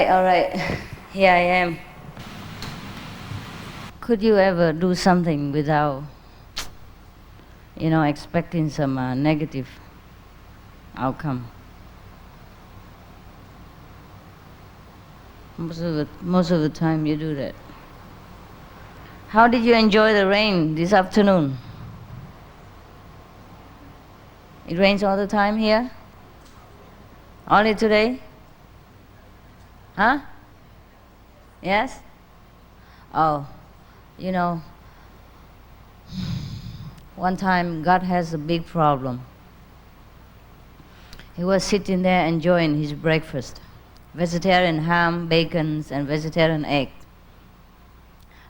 all right. Here I am. Could you ever do something without, expecting some negative outcome? Most of the time you do that. How did you enjoy the rain this afternoon? It rains all the time here? Only today? Huh? Yes? Oh, one time God has a big problem. He was sitting there enjoying his breakfast. Vegetarian ham, bacon, and vegetarian egg.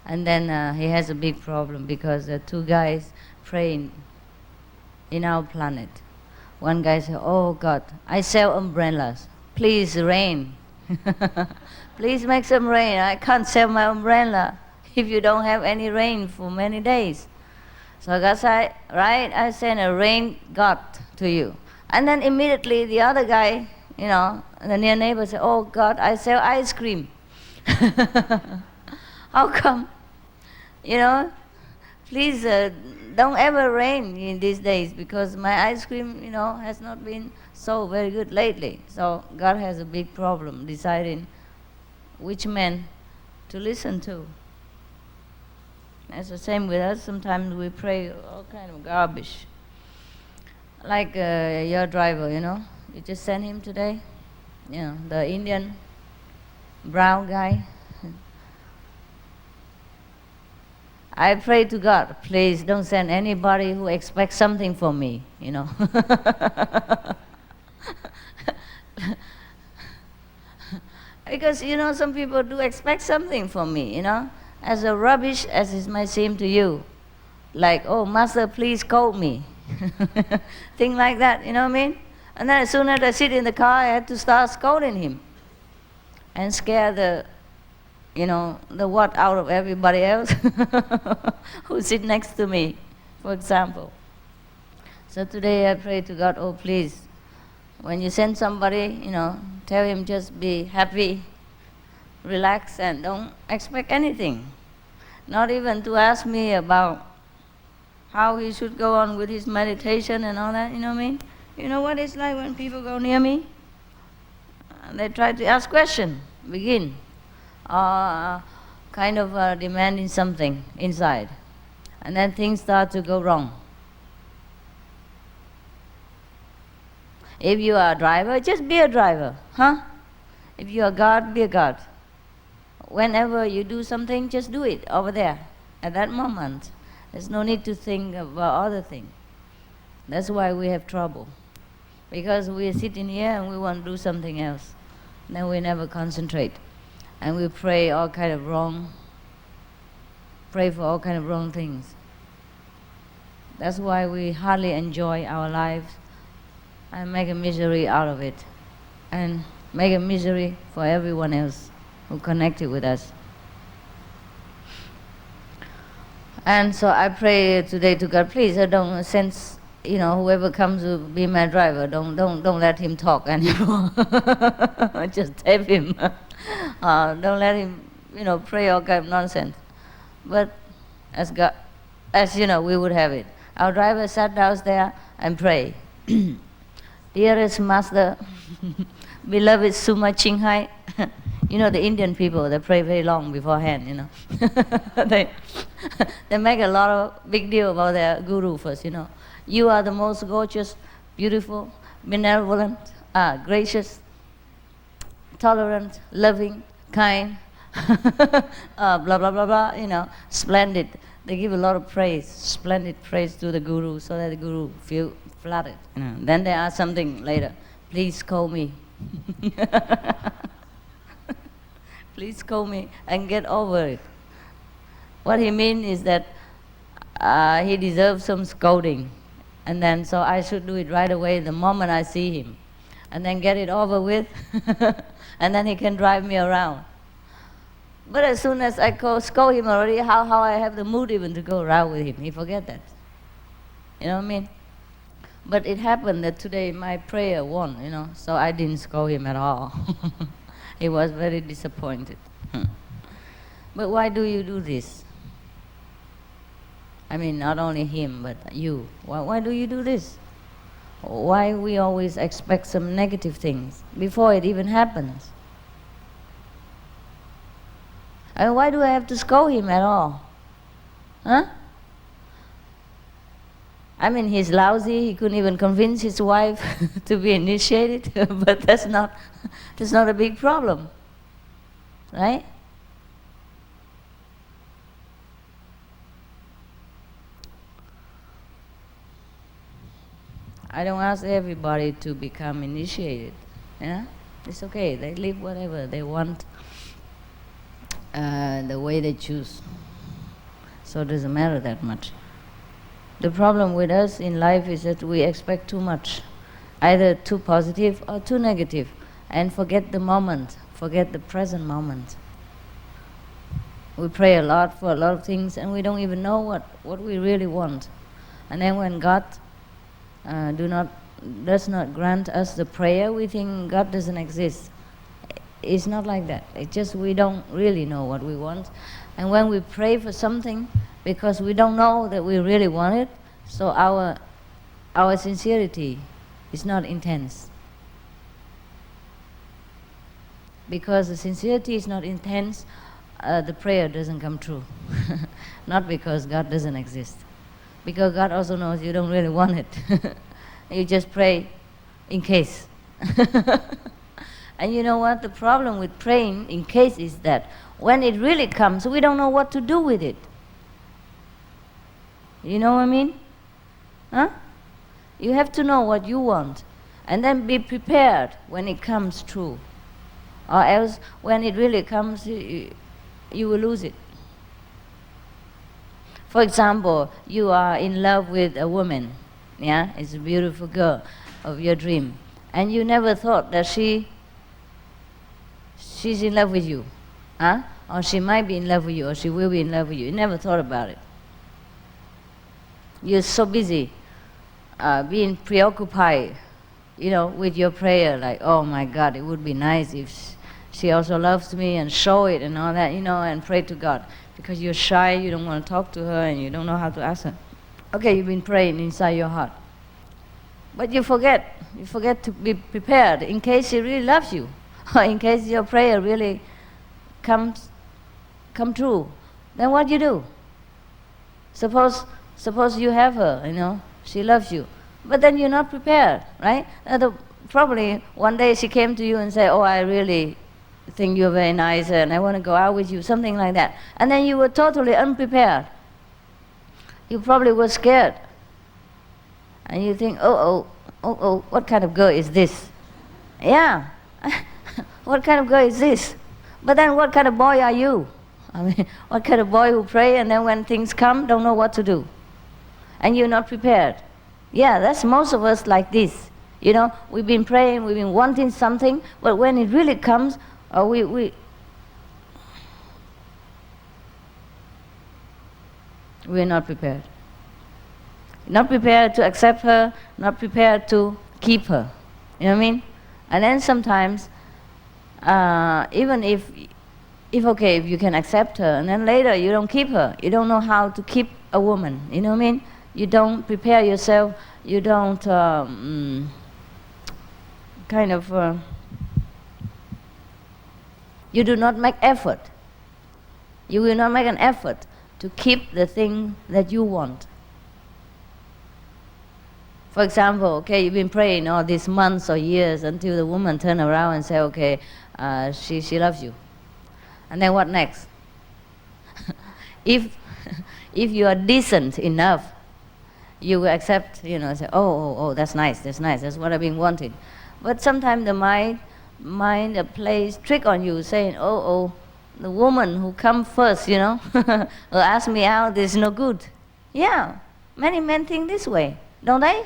And then he has a big problem because there are two guys praying in our planet. One guy said, "Oh God, I sell umbrellas. Please rain. Please make some rain. I can't sell my umbrella if you don't have any rain for many days." So God said, "Right, I send a rain God to you." And then immediately the other guy, the near neighbor said, "Oh God, I sell ice cream." How come? Please don't ever rain in these days because my ice cream, has not been so very good lately. So God has a big problem deciding which man to listen to. It's the same with us. Sometimes we pray all kind of garbage. Like your driver, you just sent him today, the Indian brown guy. I pray to God, please don't send anybody who expects something from me, Because, some people do expect something from me, as a rubbish as it might seem to you. Like, "Oh, Master, please scold me." Thing like that, you know what I mean? And then as soon as I sit in the car, I had to start scolding him and scare the what out of everybody else who sit next to me, for example. So today I pray to God, oh please, when you send somebody, tell him just be happy, relax, and don't expect anything. Not even to ask me about how he should go on with his meditation and all that, you know what I mean? You know what it's like when people go near me? They try to ask questions, begin. Kind of demanding something inside. And then things start to go wrong. If you are a driver, just be a driver, huh? If you are God, be a God. Whenever you do something, just do it over there, at that moment. There's no need to think about other things. That's why we have trouble. Because we are sitting here and we want to do something else. Then we never concentrate. And we pray for all kind of wrong things. That's why we hardly enjoy our lives and make a misery out of it. And make a misery for everyone else who connected with us. And so I pray today to God, please don't sense, whoever comes to be my driver, don't let him talk anymore. Just tape him. Don't let him, pray all kind of nonsense. But as we would have it. Our driver sat down there and prayed. Dearest Master, beloved Suma Chinghai. The Indian people, they pray very long beforehand, They make a lot of big deal about their guru first, You are the most gorgeous, beautiful, benevolent, gracious, tolerant, loving, kind, blah, blah, blah, blah, splendid. They give a lot of praise, splendid praise to the guru so that the guru feel flattered. Then they ask something later, please call me. Please call me and get over it. What he means is that he deserves some scolding. And then so I should do it right away the moment I see him. And then get it over with. And then he can drive me around. But as soon as I scold him already, how I have the mood even to go around with him. He forget that. You know what I mean? But it happened that today my prayer won, so I didn't scold him at all. He was very disappointed. But why do you do this? I mean, not only him, but you. Why do you do this? Why we always expect some negative things before it even happens? And why do I have to scold him at all? Huh? I mean, he's lousy, he couldn't even convince his wife to be initiated, but that's not a big problem, right? I don't ask everybody to become initiated. Yeah? It's okay, they live whatever they want, the way they choose. So it doesn't matter that much. The problem with us in life is that we expect too much, either too positive or too negative, and forget the moment, forget the present moment. We pray a lot for a lot of things and we don't even know what we really want. And then when God does not grant us the prayer, we think God doesn't exist. It's not like that. It's just we don't really know what we want. And when we pray for something, because we don't know that we really want it, so our sincerity is not intense. Because the sincerity is not intense, the prayer doesn't come true. Not because God doesn't exist. Because God also knows you don't really want it. You just pray in case. And you know what? The problem with praying in case is that when it really comes, we don't know what to do with it. You know what I mean? Huh? You have to know what you want and then be prepared when it comes true. Or else, when it really comes, you will lose it. For example, you are in love with a woman, yeah? It's a beautiful girl of your dream. And you never thought that she's in love with you. Huh? Or she might be in love with you, or she will be in love with you. You never thought about it. You're so busy being preoccupied, with your prayer, like, oh my God, it would be nice if she also loves me, and show it and all that, and pray to God. Because you're shy, you don't want to talk to her, and you don't know how to ask her. Okay, you've been praying inside your heart. But you forget to be prepared in case she really loves you, or in case your prayer really come true. Then what do you do? Suppose you have her, she loves you. But then you're not prepared, right? Probably one day she came to you and said, oh, I really think you're very nice and I want to go out with you, something like that. And then you were totally unprepared. You probably were scared. And you think, oh, what kind of girl is this? Yeah, what kind of girl is this? But then what kind of boy are you? I mean, what kind of boy who pray and then when things come, don't know what to do? And you're not prepared. Yeah, that's most of us like this. We've been praying, we've been wanting something, but when it really comes, we're not prepared. Not prepared to accept her, not prepared to keep her. You know what I mean? And then sometimes, even if you can accept her, and then later you don't keep her, you don't know how to keep a woman. You know what I mean? You don't prepare yourself, you don't you do not make effort. You will not make an effort to keep the thing that you want. For example, okay, you've been praying all these months or years until the woman turn around and say, okay, she loves you. And then what next? If you are decent enough, you will accept, say, oh, that's nice, that's what I've been wanting. But sometimes the mind plays trick on you, saying, oh, the woman who come first, will ask me out, this is no good. Yeah, many men think this way, don't they?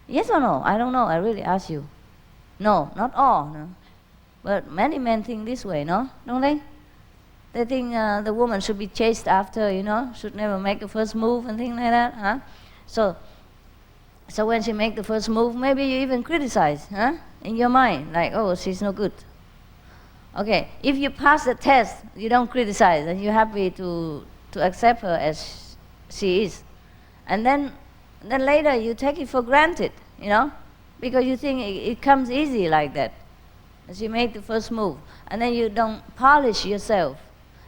Yes or no? I don't know, I really ask you. No, not all, no. But many men think this way, no? Don't they? They think the woman should be chased after, should never make the first move and things like that, huh? So when she make the first move, maybe you even criticize, huh? In your mind, like, oh, she's no good. Okay, if you pass the test, you don't criticize, and you're happy to accept her as she is. And then later you take it for granted, you know, because you think it comes easy like that. As you make the first move, and then you don't polish yourself.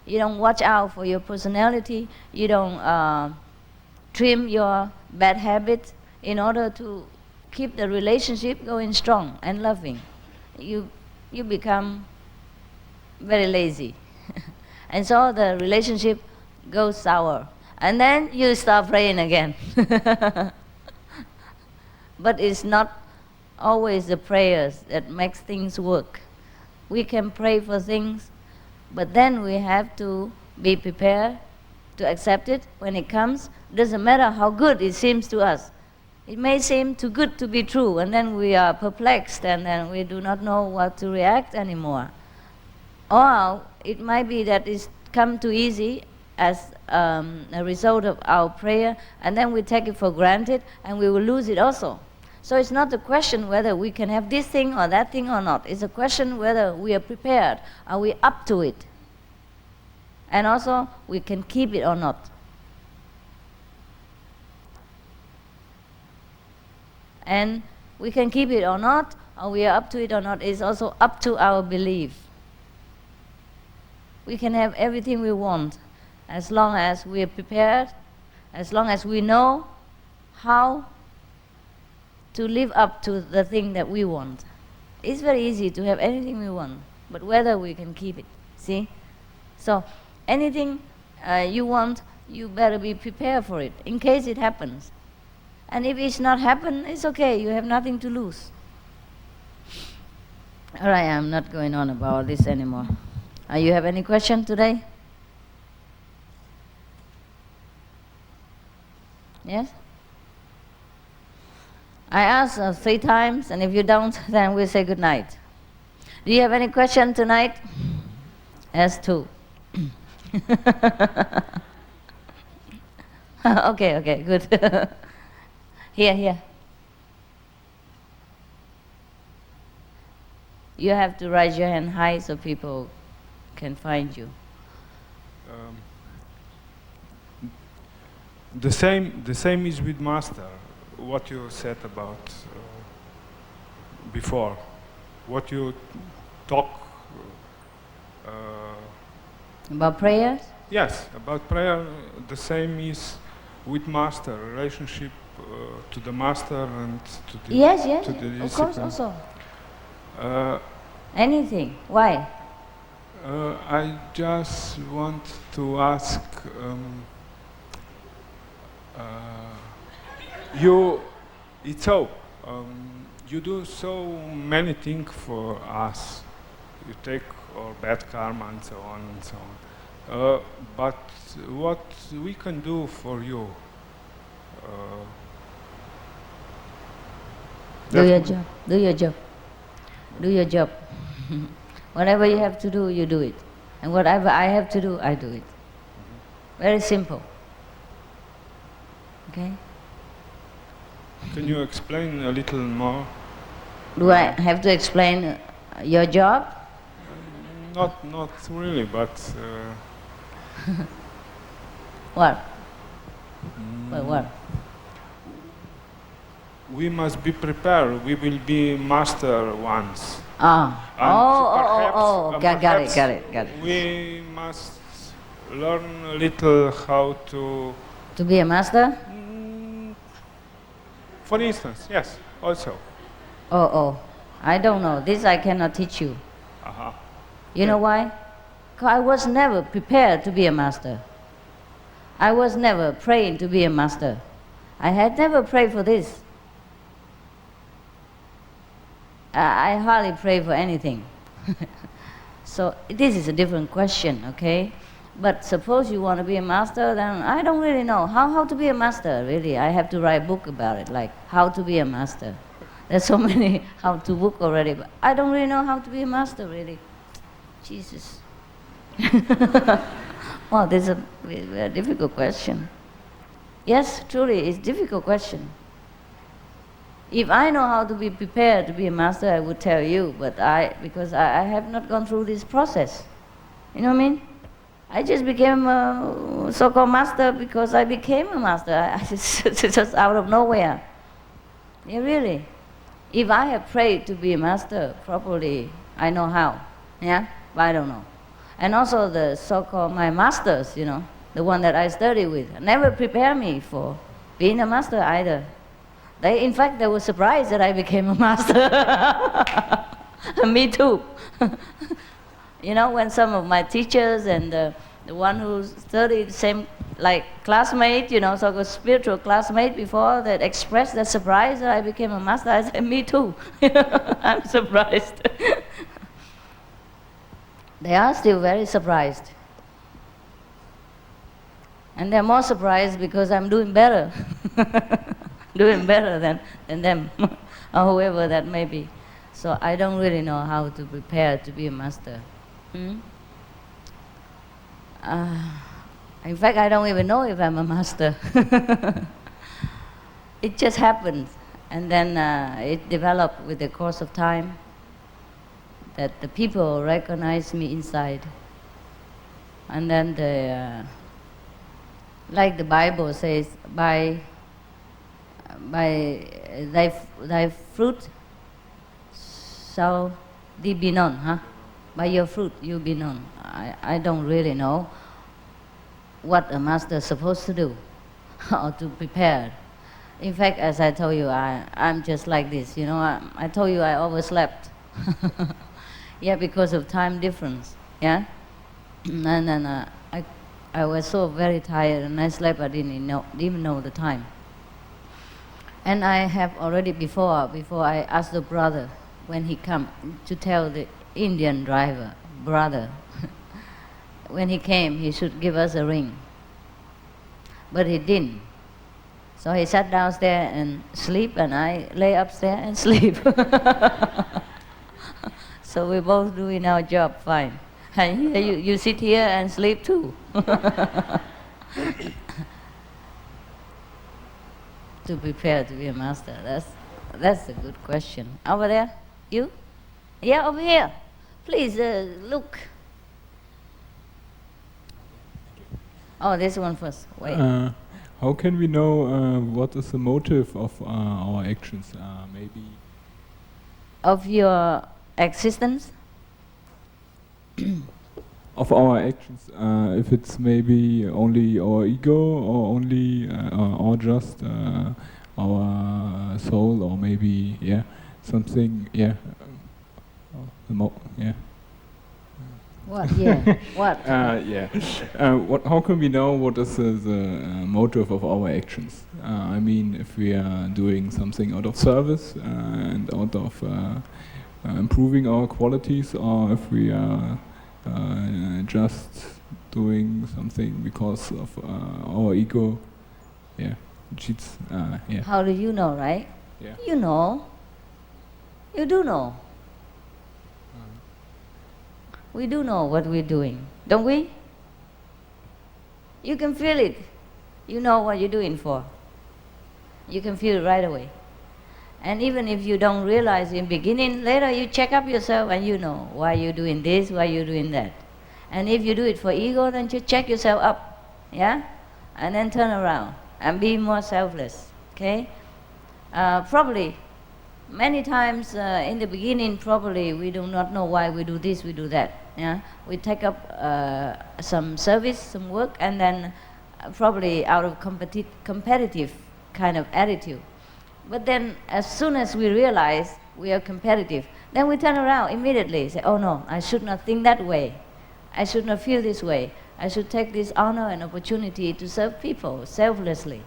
You don't watch out for your personality. You don't trim your bad habits in order to keep the relationship going strong and loving. You become very lazy. And so the relationship goes sour. And then you start praying again. But it's not always the prayers that makes things work. We can pray for things, but then we have to be prepared to accept it when it comes. Doesn't matter how good it seems to us. It may seem too good to be true, and then we are perplexed, and then we do not know what to react anymore. Or it might be that it's come too easy as a result of our prayer, and then we take it for granted, and we will lose it also. So it's not a question whether we can have this thing or that thing or not. It's a question whether we are prepared. Are we up to it? And also, we can keep it or not. And we can keep it or not, or we are up to it or not, is also up to our belief. We can have everything we want as long as we are prepared, as long as we know how to live up to the thing that we want. It's very easy to have anything we want, but whether we can keep it, see? So anything you want, you better be prepared for it, in case it happens. And if it's not happen, it's okay, you have nothing to lose. All right, I'm not going on about this anymore. You have any question today? Yes? I ask 3 times, and if you don't, then we'll say good night. Do you have any question tonight? Yes, 2. Okay, good. Here. You have to raise your hand high so people can find you. The same is with Master. What you said about before, what you talk about prayers? Yes, about prayer. The same is with Master, relationship to the Master and to the yes, to the of course, also. Uh, Anything? Why? I just want to ask. You do so many things for us. You take our bad karma and so on and so on. But what we can do for you? Do your job. Do your job. Do your job. Whatever you have to do, you do it. And whatever I have to do, I do it. Very simple. Okay? Can you explain a little more? Do I have to explain your job? Not really, but... What? What? We must be prepared. We will be master once. Got it. We must learn a little how to... To be a master? For instance, yes, also. I don't know. This I cannot teach you. Uh-huh. You know why? 'Cause I was never prepared to be a master. I was never praying to be a master. I had never prayed for this. I hardly pray for anything. So this is a different question, okay? But suppose you want to be a master, then I don't really know how to be a master, really. I have to write a book about it, like how to be a master. There's so many how-to book already, but I don't really know how to be a master, really. Jesus. Well, this is a very difficult question. Yes, truly, it's a difficult question. If I know how to be prepared to be a master, I would tell you, but because I have not gone through this process. You know what I mean? I just became a so-called master because I became a master. It's just out of nowhere. Yeah, really. If I have prayed to be a master properly, I know how. Yeah, but I don't know. And also the so-called my masters, you know, the one that I study with, never prepare me for being a master either. In fact, they were surprised that I became a master. Me too. You know, when some of my teachers and the one who studied the same, like classmate, you know, so-called spiritual classmate before, that expressed that surprise that I became a master, I said, me too. I'm surprised. They are still very surprised. And they're more surprised because I'm doing better. Doing better than them, or whoever that may be. So I don't really know how to prepare to be a master. In fact, I don't even know if I'm a master. It just happened, and then it developed with the course of time that the people recognize me inside. And then like the Bible says, by thy fruit shall thee be known, huh? By your fruit you'll be known. I don't really know what a master is supposed to do or to prepare. In fact, as I told you, I'm just like this, you know. I told you I overslept. Yeah, because of time difference, yeah? And then I was so very tired and I slept, I didn't even know the time. And I have already before I asked the brother when he come to tell the Indian driver, brother, when he came he should give us a ring. But he didn't. So he sat downstairs and sleep, and I lay upstairs and sleep. So we're both doing our job fine. And here you sit here and sleep too. To prepare to be a master? That's a good question. Over there, you? Yeah, over here. Please look. Oh, this one first. Wait. How can we know what is the motive of our actions? Maybe Of your existence? of our actions. If it's maybe only our ego, or only or just our soul, or maybe something yeah. What? Yeah. What? How can we know what is the motive of our actions? I mean, if we are doing something out of service and out of improving our qualities, or if we are just doing something because of our ego, cheats. How do you know, right? Yeah. You know. You do know. We do know what we're doing, don't we? You can feel it. You know what you're doing for. You can feel it right away. And even if you don't realize in beginning, later you check up yourself and you know why you're doing this, why you're doing that. And if you do it for ego, then you check yourself up, yeah? And then turn around and be more selfless, okay? Probably, many times in the beginning, probably we do not know why we do this, we do that, yeah? We take up some service, some work, and then probably out of competitive kind of attitude. But then as soon as we realize we are competitive, then we turn around immediately, say, oh no, I should not think that way. I should not feel this way. I should take this honor and opportunity to serve people selflessly.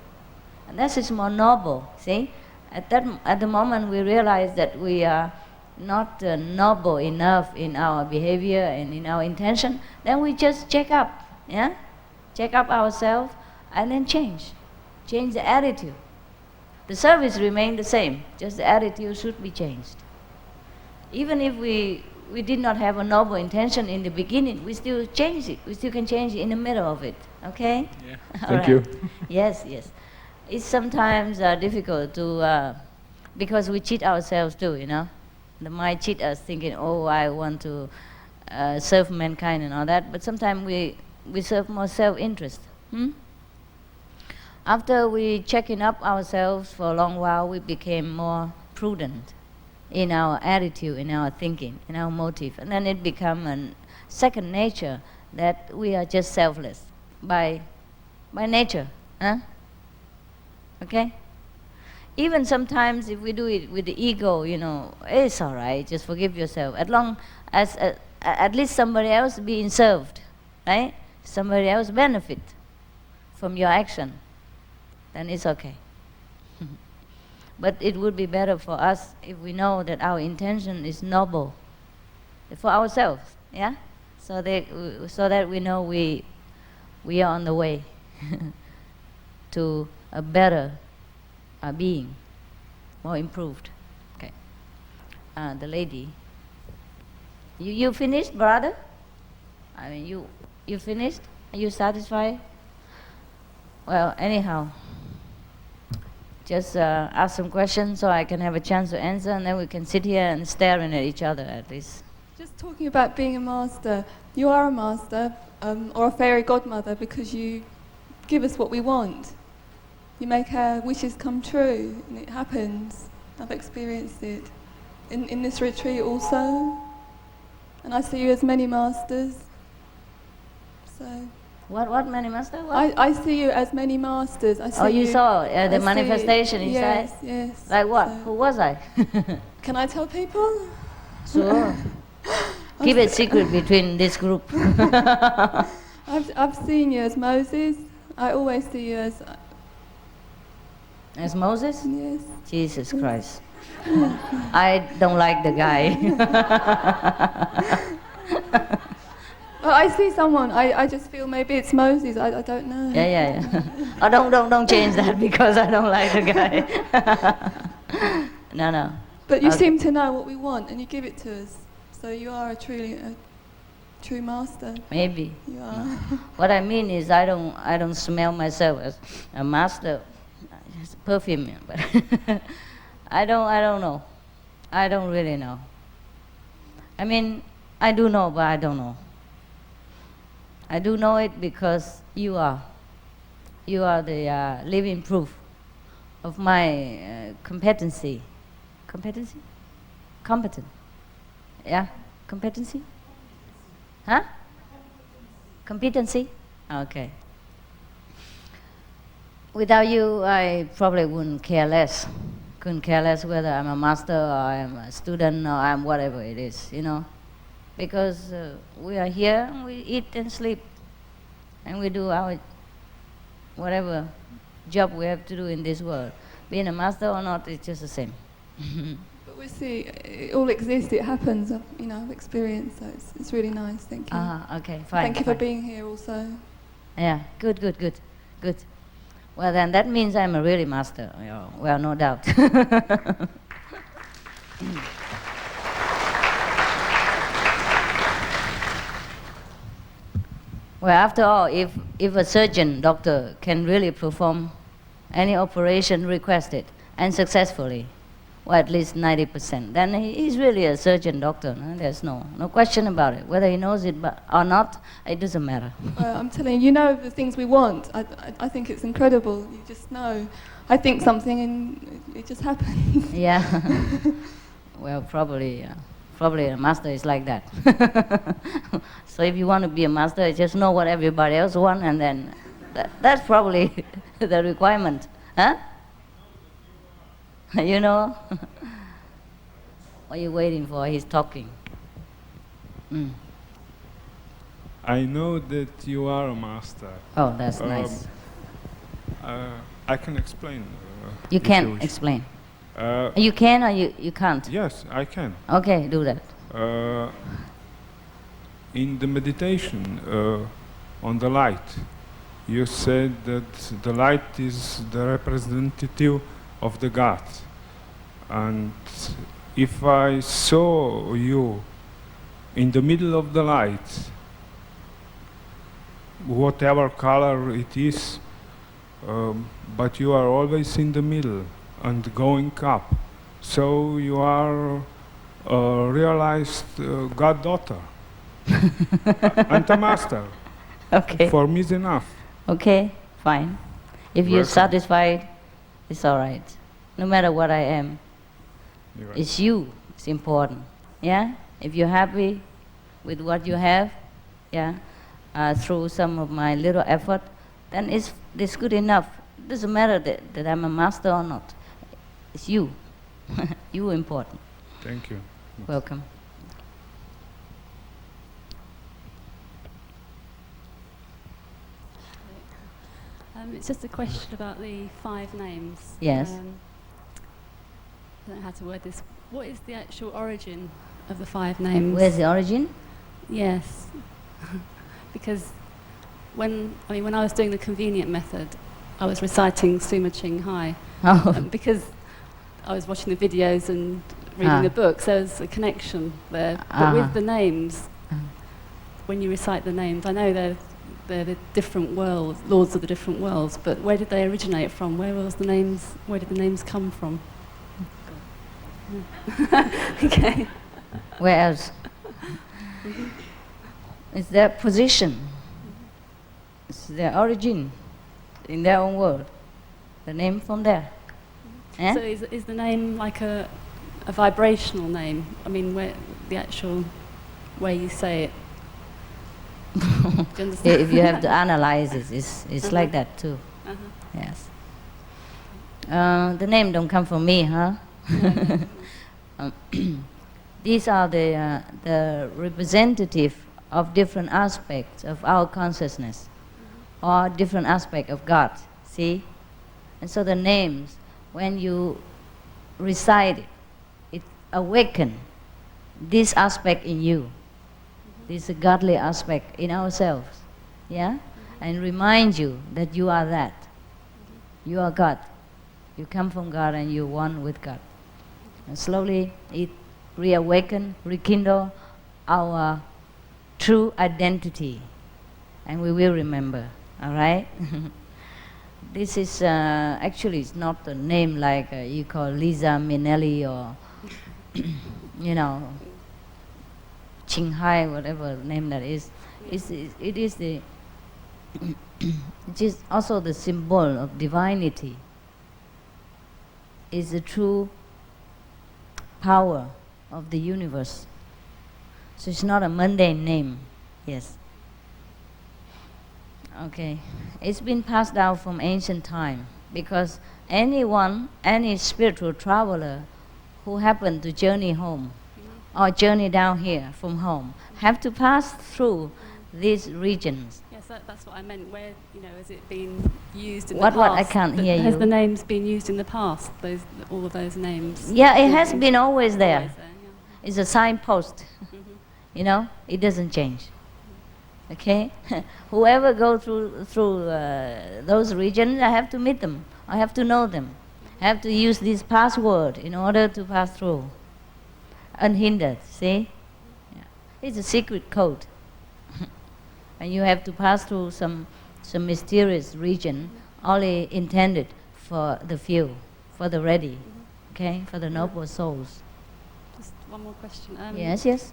And that is more noble, see? At the moment we realize that we are not noble enough in our behavior and in our intention, then we just check up, yeah? Check up ourselves and then change the attitude. The service remains the same, just the attitude should be changed. Even if we did not have a noble intention in the beginning, we still change it. We still can change it in the middle of it, okay? Yeah. Thank you. Yes, yes. It's sometimes difficult to Because we cheat ourselves too, you know. The mind cheat us thinking, oh, I want to serve mankind and all that, but sometimes we serve more self-interest. After we checking up ourselves for a long while, we became more prudent in our attitude, in our thinking, in our motive. And then it become a second nature that we are just selfless by nature. Okay? Even sometimes if we do it with the ego, you know, it's all right, just forgive yourself. As long as at least somebody else being served, right? Somebody else benefit from your action, then it's okay. But it would be better for us if we know that our intention is noble for ourselves, yeah? So that we know we are on the way to a better being, more improved. Okay. The lady. You finished, brother? I mean, you finished? Are you satisfied? Well, anyhow, just ask some questions so I can have a chance to answer, and then we can sit here and staring at each other at least. Just talking about being a master, you are a master or a fairy godmother because you give us what we want. You make our wishes come true, and it happens. I've experienced it in this retreat also, and I see you as many masters. So. What many masters? What? I see you as many masters. I see you saw the manifestation inside? Yes, yes. Like what? So. Who was I? Can I tell people? Sure. Keep it secret between this group. I've seen you as Moses. I always see you as Moses? Yes. Jesus Christ. I don't like the guy. Well, I see someone. I just feel maybe it's Moses. I don't know. Yeah. Oh, don't change that because I don't like the guy. No. But you seem to know what we want, and you give it to us. So you are a true master. Maybe. You are. What I mean is, I don't smell myself as a master. It's perfume, but I don't know. I don't really know. I mean, I do know, but I don't know. I do know it because you are the living proof of my competency. Competency? Competent. Yeah? Competency? Huh? Competency? Okay. Without you, I probably wouldn't care less. Couldn't care less whether I'm a master or I'm a student or I'm whatever it is, you know. Because we are here, and we eat and sleep, and we do our whatever job we have to do in this world. Being a master or not, it's just the same. But we see it all exists. It happens. I've experienced. So it's really nice. Thank you. Okay, fine. Thank you for being here, also. Yeah, good. Well, then that means I'm a really master. Well, no doubt. Well, after all, if a surgeon, doctor, can really perform any operation requested and successfully, or at least 90%, then he's really a surgeon, doctor. No? There's no question about it. Whether he knows it or not, it doesn't matter. I'm telling you, the things we want. I think it's incredible. You just know. I think something and it just happens. Yeah. Well, probably a master is like that. So if you want to be a master, just know what everybody else wants, and then that's probably the requirement. Huh? You know? What are you waiting for? He's talking. I know that you are a master. Oh, that's nice. I can explain. You can explain. You can or you can't? Yes, I can. Okay, do that. In the meditation on the light, you said that the light is the representative of the God. And if I saw you in the middle of the light, whatever color it is, but you are always in the middle and going up, So you are a realized goddaughter. And a master. Okay. For me is enough. Okay, fine. If you're Welcome. satisfied, it's all right. No matter what I am, You're right. it's you. It's important. Yeah. If you're happy with what you have, yeah, through some of my little effort, then it's good enough. It doesn't matter that I'm a master or not. It's you. You important. Thank you. Welcome. It's just a question about the 5 names. Yes. I don't know how to word this. What is the actual origin of the 5 names? Where's the origin? Yes. Because when I was doing the convenient method, I was reciting Suma Ching Hai. Oh. Because I was watching the videos and reading the books, there was a connection there. But with the names, when you recite the names, I know they're the different worlds, lords of the different worlds, but where did they originate from? Where did the names come from? Okay. Where else? It's their position. It's their origin in their own world. The name from there. Eh? So is the name like a vibrational name? I mean, where the actual way you say it? Do you understand? If you have to analyze it, it's like that too. Yes. The name don't come from me, huh? These are the representative of different aspects of our consciousness, or different aspect of God. See, and so the names, when you recite it, it awakens this aspect in you. This godly aspect in ourselves, yeah, and remind you that you are that. You are God. You come from God and you're one with God. And slowly it reawaken, rekindle our true identity, and we will remember. All right. This is actually it's not a name like you call Lisa Minnelli or you know, Qinghai, whatever name that is. It is the it is also the symbol of divinity. It's the true power of the universe. So it's not a mundane name. Yes. Okay. It's been passed down from ancient time because anyone, any spiritual traveler who happened to journey home or journey down here from home have to pass through these regions. Yes, that's what I meant. Where, has it been used in the What? past? I can't hear Has you. the names been used in the past? All of those names. Yeah, it has been always there. Always there, yeah. It's a signpost. It doesn't change. Okay, whoever go through those regions, I have to meet them. I have to know them. I have to use this password in order to pass through, unhindered. See, yeah. It's a secret code, and you have to pass through some mysterious region, only intended for the few, for the ready, okay, for the noble souls. Just one more question. Yes.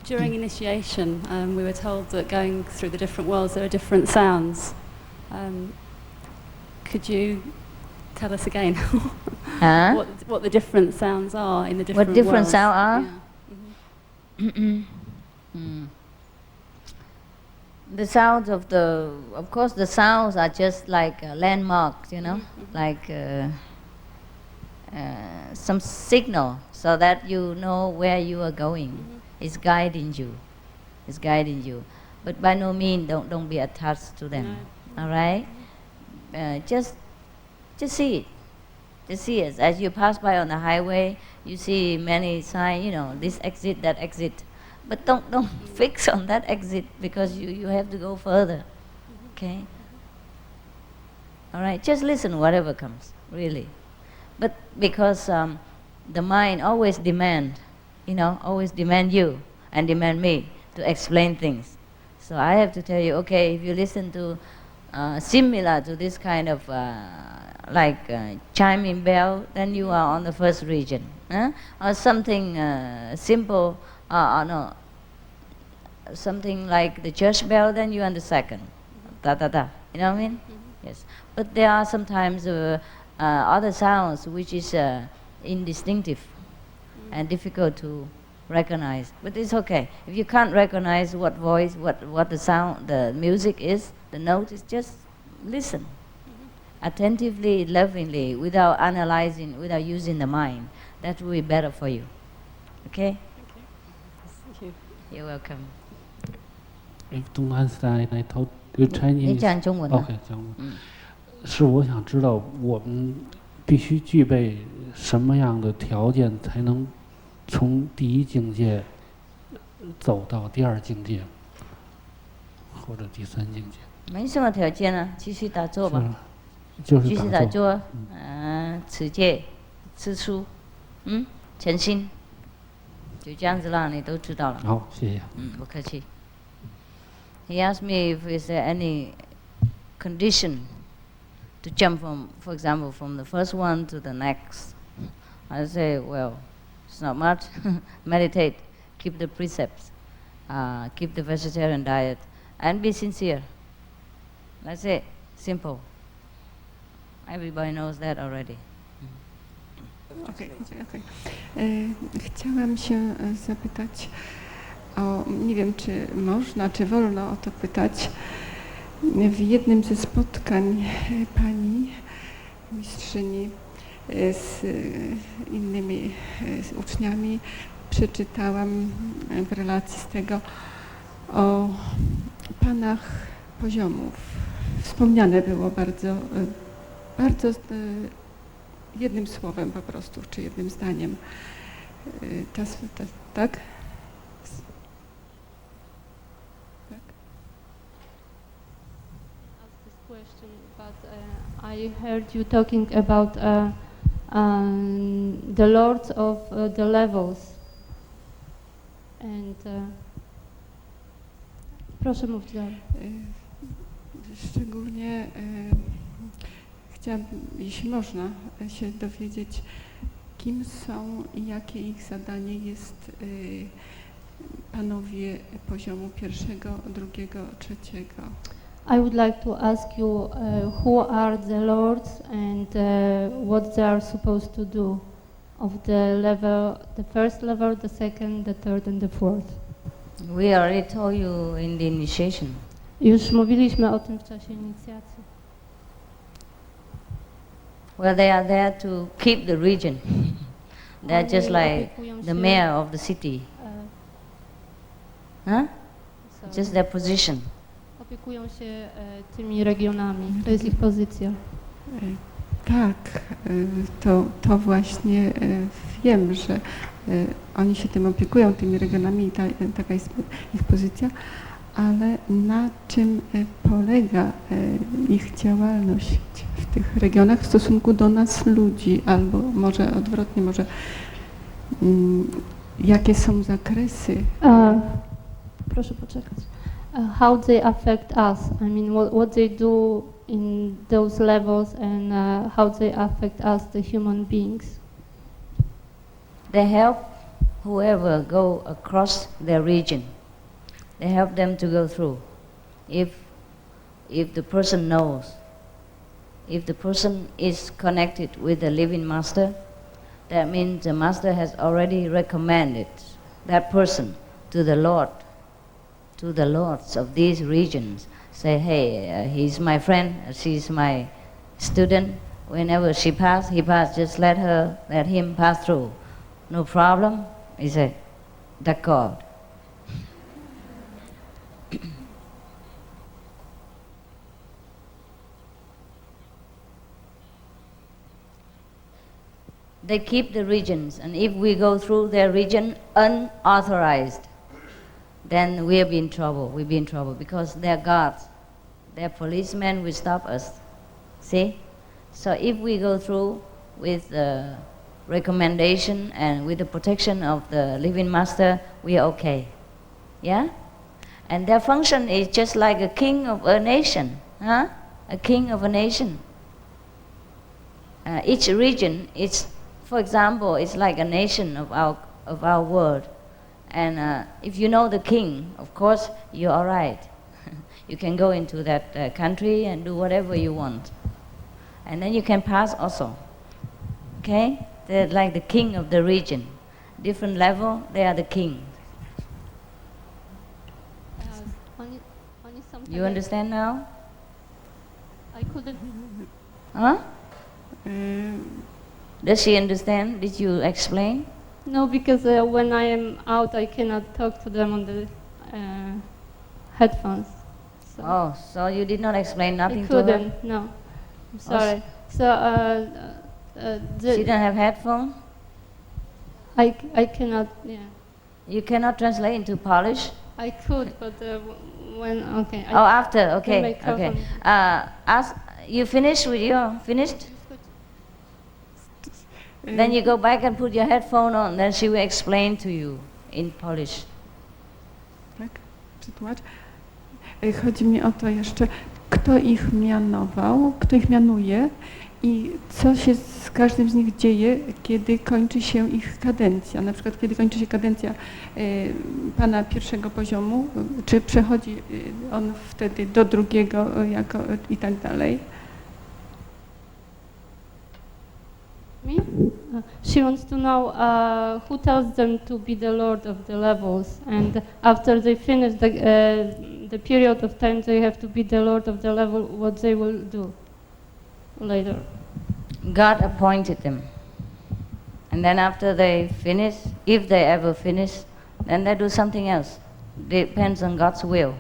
During initiation, we were told that going through the different worlds, there are different sounds. Could you tell us again Huh? what the different sounds are in the different What different worlds? sounds are? Yeah. The sounds of course, the sounds are just like landmarks, like some signal so that you know where you are going. It's guiding you. It's guiding you. But by no means don't be attached to them. No. All right? Just see it. Just see it. As you pass by on the highway, you see many signs, this exit, that exit. But don't fix on that exit because you have to go further. Okay? All right? Just listen whatever comes, really. But because the mind always always demand you and demand me to explain things. So I have to tell you, okay, if you listen to similar to this kind of chiming bell, then you are on the first region. or something simple, no, something like the church bell, then you on the second, da da da. You know what I mean? Yes. But there are sometimes other sounds which is indistinctive and difficult to recognize. But it's okay. If you can't recognize what voice, what the sound, the music is, the note is, just listen attentively, lovingly, without analyzing, without using the mind. That will be better for you. Okay? Thank you. You're welcome. If don't understand, I told you Chinese. 你讲中文啊。 OK，讲中文。是我想知道我们必须具备什么样的条件，才能从第一境界走到第二境界，或者第三境界。没什么条件啊，继续打坐吧。就是继续打坐，持戒、吃素，诚心，就这样子啦，你都知道了。好，谢谢。不客气。He asked me if is there any condition to jump from, for example, from the first one to the next. I say, well, it's not much. Meditate, keep the precepts, keep the vegetarian diet, and be sincere. That's it. Simple. Everybody knows that already. Okej. Chciałam się zapytać o, nie wiem czy można, czy wolno o to pytać. W jednym ze spotkań pani mistrzyni z innymi z uczniami przeczytałam w relacji z tego o panach poziomów. Wspomniane było bardzo jednym słowem po prostu, czy jednym zdaniem. Tak? I heard you talking about the lords of the levels. And proszę mówić dalej. Szczególnie chciałabym, jeśli można, się dowiedzieć, kim są i jakie ich zadanie jest panowie poziomu pierwszego, drugiego, trzeciego. I would like to ask you who are the lords and what they are supposed to do of the level, the first level, the second, the third and the fourth. We already told you in the initiation. Już mówiliśmy o tym w czasie inicjacji. Well, they are there to keep the region. They are just like the mayor of the city. Just their position. Opiekują się tymi regionami. To jest ich pozycja. Tak, to właśnie wiem, że oni się tym opiekują, tymi regionami i taka jest ich pozycja, ale na czym polega ich działalność w tych regionach w stosunku do nas ludzi, albo może odwrotnie, może jakie są zakresy? Proszę poczekać. How they affect us? I mean, what they do in those levels and how they affect us, the human beings. They help whoever go across their region. They help them to go through. If the person knows, if the person is connected with the living master, that means the master has already recommended that person to the Lord, to the lords of these regions. Say, hey, he's my friend, she's my student. Whenever she pass, he pass, just let him pass through. No problem. He said, d'accord. They keep the regions, and if we go through their region unauthorized, then we'll be in trouble. We'll be in trouble because they're guards, they're policemen will stop us. See? So if we go through with the recommendation and with the protection of the living master, we are okay. Yeah? And their function is just like a king of a nation, A king of a nation. Each region is for example, it's like a nation of our world. And if you know the king, of course, you're all right. You can go into that country and do whatever you want. And then you can pass also. Okay? They're like the king of the region. Different level, they are the king. Only something You understand now? I couldn't. Huh? Does she understand? Did you explain? No, because when I am out, I cannot talk to them on the headphones. So Oh, so you did not explain nothing I to her? couldn't. No, I'm sorry. So She didn't have headphone? I cannot. Yeah, You cannot translate into Polish? I could, but when okay. Oh, after, okay, make okay. telephone. You finished with your, finished? Then you go back and put your headphone on, then she will explain to you in Polish. Tak? Czy tłumacz? Chodzi mi o to jeszcze, kto ich mianował, kto ich mianuje i co się z każdym z nich dzieje, kiedy kończy się ich kadencja. Na przykład, kiedy kończy się kadencja pana pierwszego poziomu, czy przechodzi on wtedy do drugiego i tak dalej. Me? She wants to know who tells them to be the lord of the levels, and after they finish the period of time they have to be the lord of the level, what they will do later. God appointed them. And then after they finish, if they ever finish, then they do something else. Depends on God's will.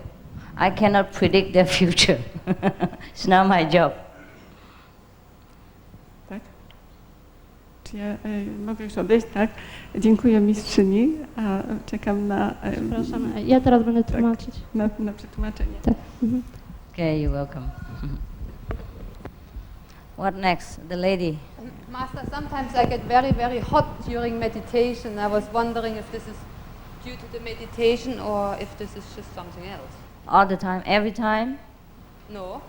I cannot predict their future. It's not my job. Ja mogę już odejść, tak? Dziękuję mistrzyni, a czekam na... Przepraszam, ja teraz będę tłumaczyć. Na przetłumaczenie. Tak. Mhm. Okay, you're welcome. What next? The lady. Master, sometimes I get very, very hot during meditation. I was wondering if this is due to the meditation or if this is just something else. All the time, every time? No,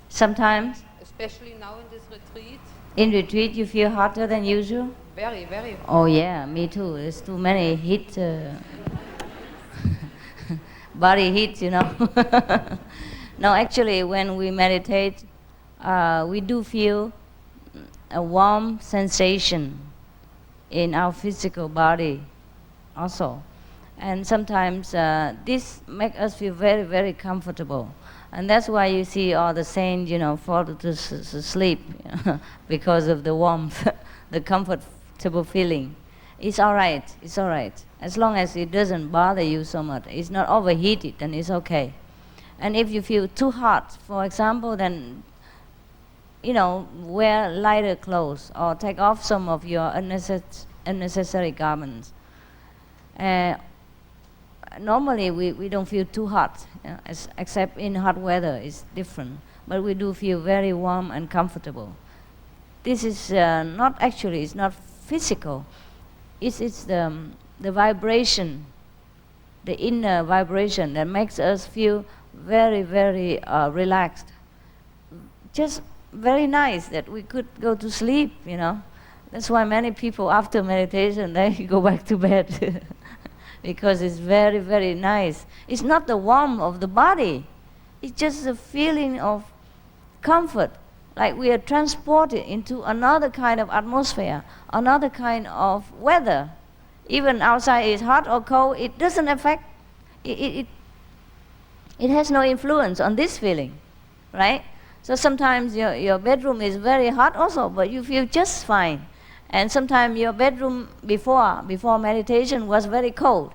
Sometimes? especially now in this retreat. In retreat you feel hotter than usual? Very, very hot. Oh yeah, me too. There's too many heat, body heat, you know. No, actually when we meditate, we do feel a warm sensation in our physical body also. And sometimes this makes us feel very, very comfortable. And that's why you see all the saints, you know, fall to sleep because of the warmth, the comfortable feeling. It's all right, it's all right. As long as it doesn't bother you so much, it's not overheated, then it's okay. And if you feel too hot, for example, then, you know, wear lighter clothes or take off some of your unnecessary garments. Normally we don't feel too hot, you know, except in hot weather it's different. But we do feel very warm and comfortable. This is not actually, it's not physical. It's the vibration, the inner vibration that makes us feel very, very relaxed. Just very nice that we could go to sleep, you know. That's why many people after meditation, they go back to bed. Because it's very, very nice. It's not the warmth of the body. It's just the feeling of comfort. Like we are transported into another kind of atmosphere, another kind of weather. Even outside is hot or cold, it doesn't affect, it has no influence on this feeling, right? So sometimes your bedroom is very hot also, but you feel just fine. And sometimes your bedroom before meditation was very cold.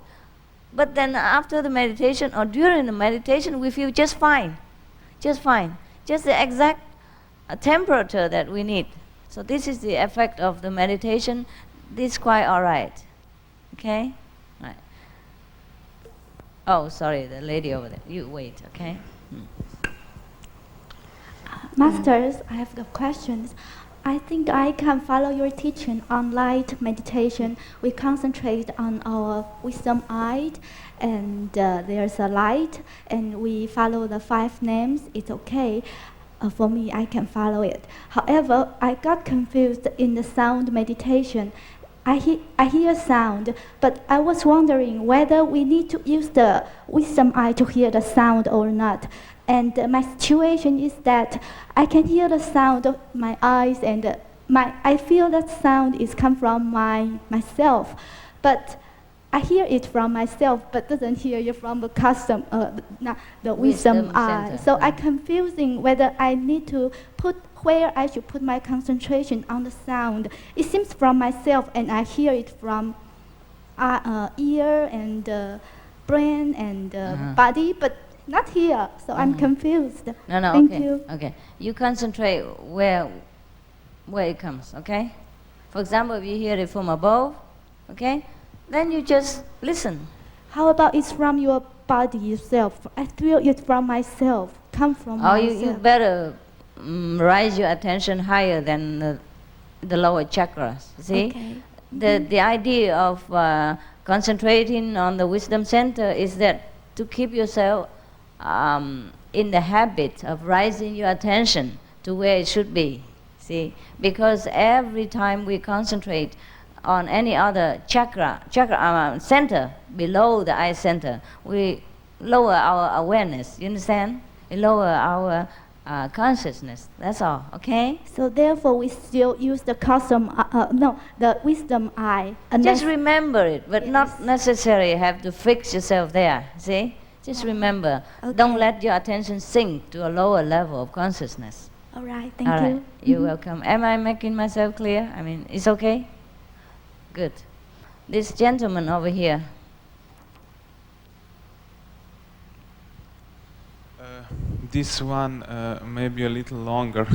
But then after the meditation or during the meditation, we feel just fine. Just fine. Just the exact temperature that we need. So this is the effect of the meditation. This is quite all right. Okay? Right. Oh, sorry, the lady over there. You wait, okay? Masters, I have a question. I think I can follow your teaching on light meditation. We concentrate on our wisdom eye, and there's a light, and we follow the 5 names. It's okay. for me, I can follow it. However, I got confused in the sound meditation. I hear sound, but I was wondering whether we need to use the wisdom eye to hear the sound or not. And my situation is that I can hear the sound of my eyes, and I feel that sound is come from myself, but I hear it from myself, but doesn't hear it from the the wisdom eye. center. So I'm confusing whether I need to put where I should put my concentration on the sound. It seems from myself, and I hear it from ear and brain and body, but not here. So I'm confused. No, no, Thank okay. you. Okay. You concentrate where it comes, okay? For example, if you hear it from above, okay? Then you just listen. How about it's from your body yourself? I feel it from myself, come from Or myself. you better raise your attention higher than the lower chakras. See? Okay. The idea of concentrating on the wisdom center is that to keep yourself in the habit of raising your attention to where it should be. See? Because every time we concentrate on any other chakra center below the eye center, we lower our awareness. You understand? We lower our consciousness. That's all. Okay? So therefore, we still use the the wisdom eye. Just remember it, but Yes. not necessarily have to fix yourself there. See? Just remember. Okay. Don't let your attention sink to a lower level of consciousness. All right, thank All you. right. You're welcome. Am I making myself clear? I mean, it's okay? Good. This gentleman over here. This one may be a little longer.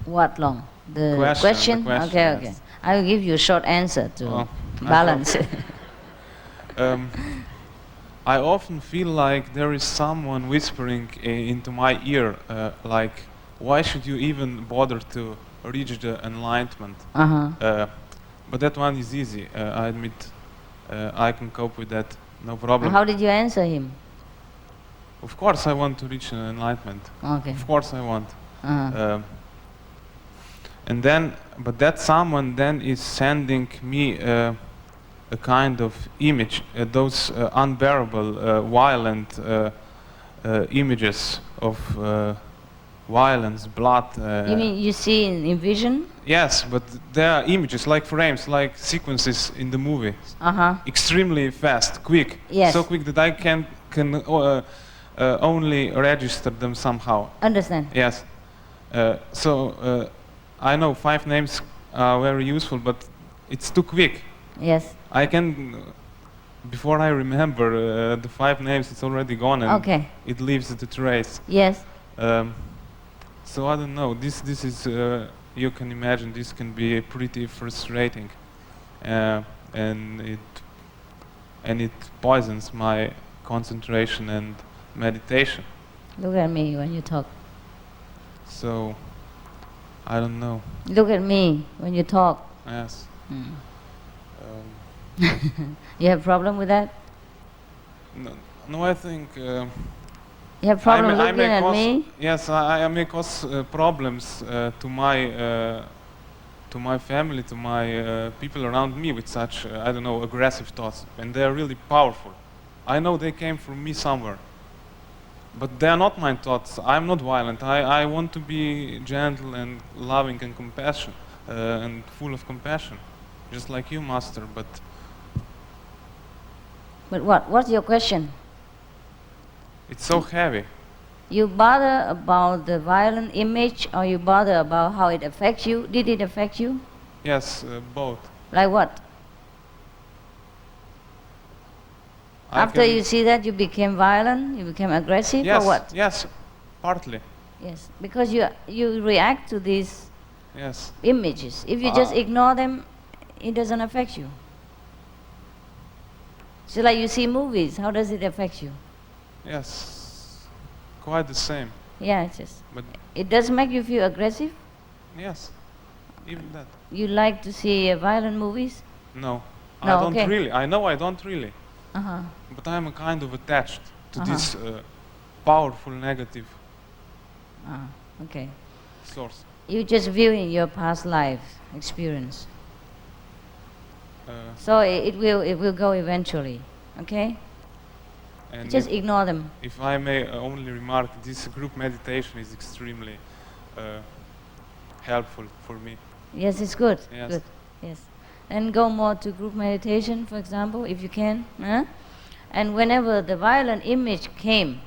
What long? The Question, question? the question, Okay, okay. yes. I will give you a short answer to Oh, balance it. I often feel like there is someone whispering into my ear, like, why should you even bother to reach the enlightenment? But that one is easy. I admit I can cope with that, no problem. How did you answer him? Of course I want to reach enlightenment. Okay. Of course I want. And then, but that someone then is sending me a kind of image, those unbearable, violent images of violence, blood. You mean you see in vision? Yes, but there are images, like frames, like sequences in the movie. Uh-huh. Extremely fast, quick. Yes. So quick that I can only register them somehow. Understand. Yes. So I know 5 names are very useful, but it's too quick. Yes. I can, before I remember the 5 names, it's already gone and Okay. it leaves the trace. Yes. So I don't know. This is you can imagine this can be pretty frustrating, and it poisons my concentration and meditation. Look at me when you talk. So I don't know. Look at me when you talk. Yes. You have problem with that? No, I think. You have problem looking at me? Yes, I may cause problems to my family, to my people around me with such, I don't know, aggressive thoughts. And they're really powerful. I know they came from me somewhere. But they're not my thoughts. I'm not violent. I want to be gentle and loving and compassion, and full of compassion. Just like you, Master, but what? What's your question? it's so heavy. You bother about the violent image, or you bother about how it affects you? Did it affect you? Yes, both. Like what? After you see that, you became violent, you became aggressive, yes, or what? Yes, partly. Yes, because you react to these Yes. images. If you just ignore them, it doesn't affect you. So like you see movies, how does it affect you? Yes, quite the same. Yeah, it's just. But It does make you feel aggressive? yes, even that. You like to see violent movies? No, I No, don't okay. really. I know I don't really. Uh-huh. But I'm a kind of attached to this powerful negative Okay. source. You just viewing your past life experience. Uh, So it will go eventually. Okay. and Just ignore them. if I may only remark, this group meditation is extremely helpful for me. Yes, it's good. Yes. Good. Yes. And go more to group meditation, for example, if you can. And whenever the violent image came,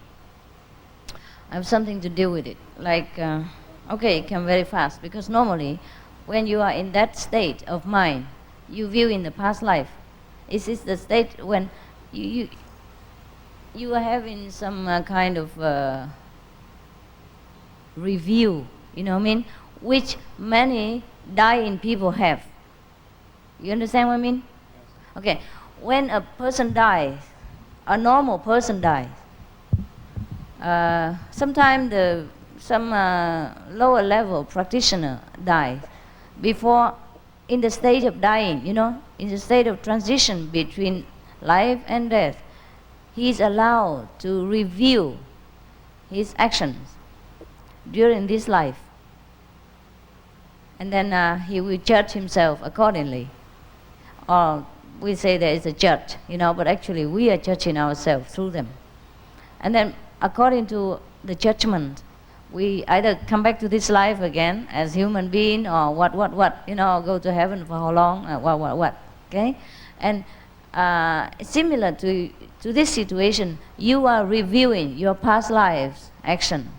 I have something to do with it. Like, okay, it came very fast, because normally, when you are in that state of mind, you view in the past life. Is this the state when you are having some kind of review, you know what I mean? Which many dying people have. You understand what I mean? Yes. Okay, when a person dies, a normal person dies, sometimes some lower level practitioner dies before, in the state of dying, you know, in the state of transition between life and death. He is allowed to review his actions during this life. And then he will judge himself accordingly. Or we say there is a judge, you know, but actually we are judging ourselves through them. And then according to the judgment, we either come back to this life again as human being, or what, you know, go to heaven for how long, what, okay? And similar to this situation, you are reviewing your past lives' action.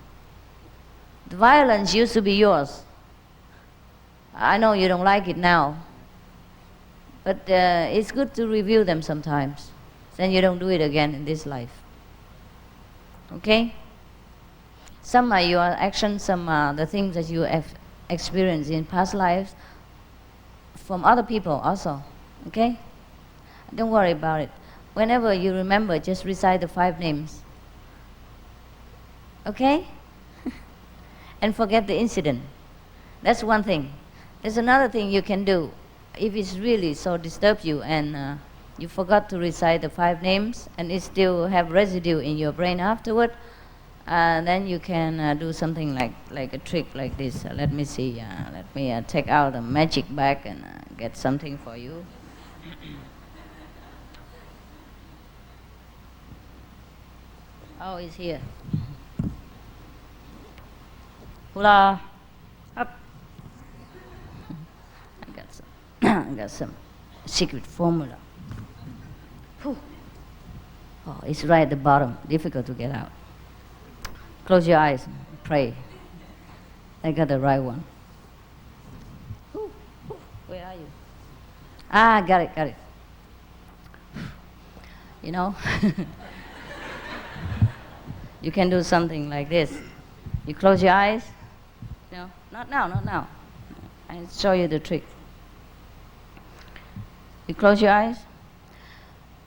The violence used to be yours. I know you don't like it now, but it's good to review them sometimes. Then you don't do it again in this life. Okay? Some are your actions, some are the things that you have experienced in past lives from other people also. Okay? Don't worry about it. Whenever you remember, just recite the 5 names. Okay? And forget the incident. That's one thing. There's another thing you can do. If it's really so disturbs you and you forgot to recite the 5 names and it still have residue in your brain afterward, then you can do something like a trick like this. Let me see. Let me take out a magic bag and get something for you. Oh, it's here. Hula, up. I got some secret formula. Whew. Oh, it's right at the bottom. Difficult to get out. Close your eyes. Pray. I got the right one. Where are you? Got it. You know, you can do something like this. You close your eyes. No, not now. I'll show you the trick. You close your eyes,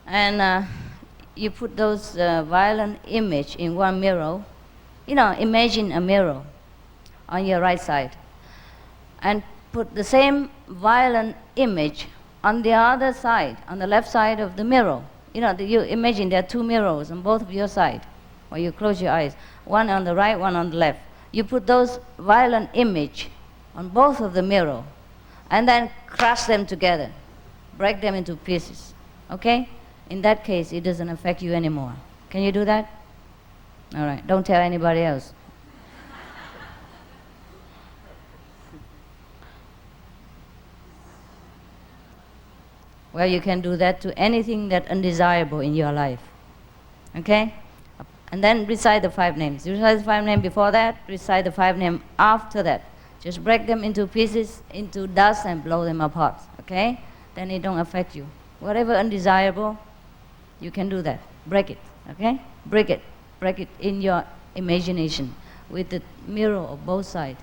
and you put those violent image in one mirror. You know, imagine a mirror on your right side, and put the same violent image on the other side, on the left side of the mirror. You know, you imagine there are 2 mirrors on both of your sides, or you close your eyes, one on the right, one on the left. You put those violent image on both of the mirror, and then crush them together, break them into pieces. Okay? In that case, it doesn't affect you anymore. Can you do that? All right. Don't tell anybody else. Well, you can do that to anything that's undesirable in your life. Okay? And then recite the 5 names. You recite the 5 names before that, recite the 5 names after that. Just break them into pieces, into dust, and blow them apart. Okay? Then it don't affect you. Whatever undesirable, you can do that. Break it. Okay? Break it. Break it in your imagination with the mirror of both sides.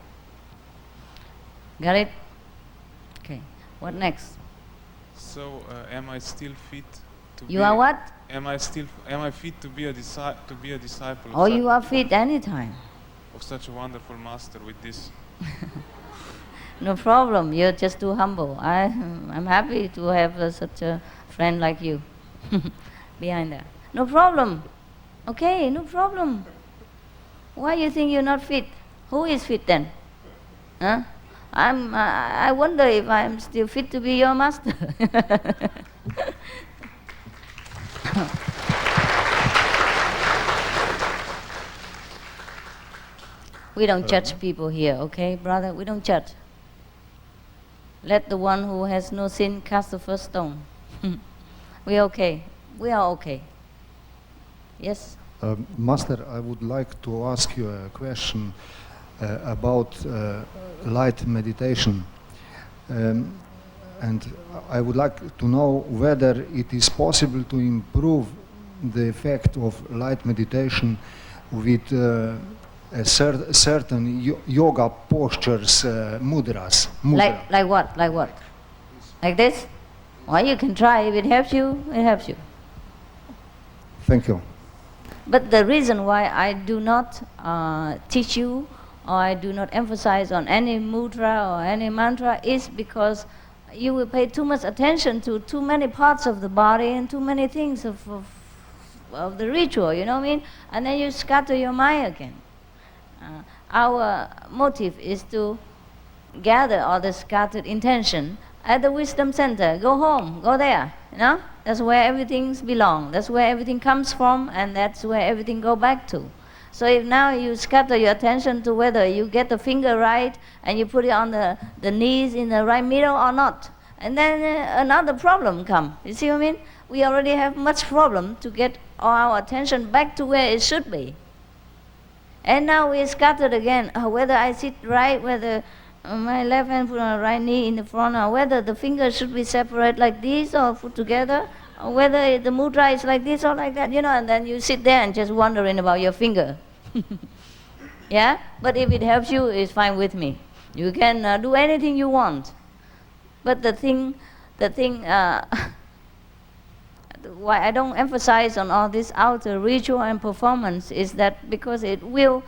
Got it? Okay. What next? So, am I still fit to You are what? Am I fit to be a disciple Oh, you are fit anytime. of such a wonderful master with this? No problem. You're just too humble. I'm happy to have such a friend like you behind there. No problem. Okay, no problem. Why you think you're not fit? Who is fit then? Huh? I wonder if I'm still fit to be your master. We don't judge people here, okay, brother? We don't judge. Let the one who has no sin cast the first stone. We're okay. We are okay. Yes? Master, I would like to ask you a question about light meditation. And I would like to know whether it is possible to improve the effect of light meditation with certain yoga postures, mudras. Like what? Like what? Like this? Well, you can try. If it helps you, it helps you. Thank you. But the reason why I do not teach you or I do not emphasize on any mudra or any mantra is because you will pay too much attention to too many parts of the body and too many things of the ritual, you know what I mean? And then you scatter your mind again. Our motive is to gather all the scattered intention at the wisdom center. Go home, go there, you know? That's where everything belongs. That's where everything comes from, and that's where everything go back to. So if now you scatter your attention to whether you get the finger right and you put it on the knees in the right middle or not, and then another problem come. You see what I mean? We already have much problem to get our attention back to where it should be. And now we scattered again, whether I sit right, whether my left hand put on the right knee in the front, or whether the fingers should be separate like this or put together, or whether the mudra is like this or like that, you know, and then you sit there and just wondering about your finger. Yeah? But if it helps you, it's fine with me. You can do anything you want. But the thing why I don't emphasize on all this outer ritual and performance is that because it will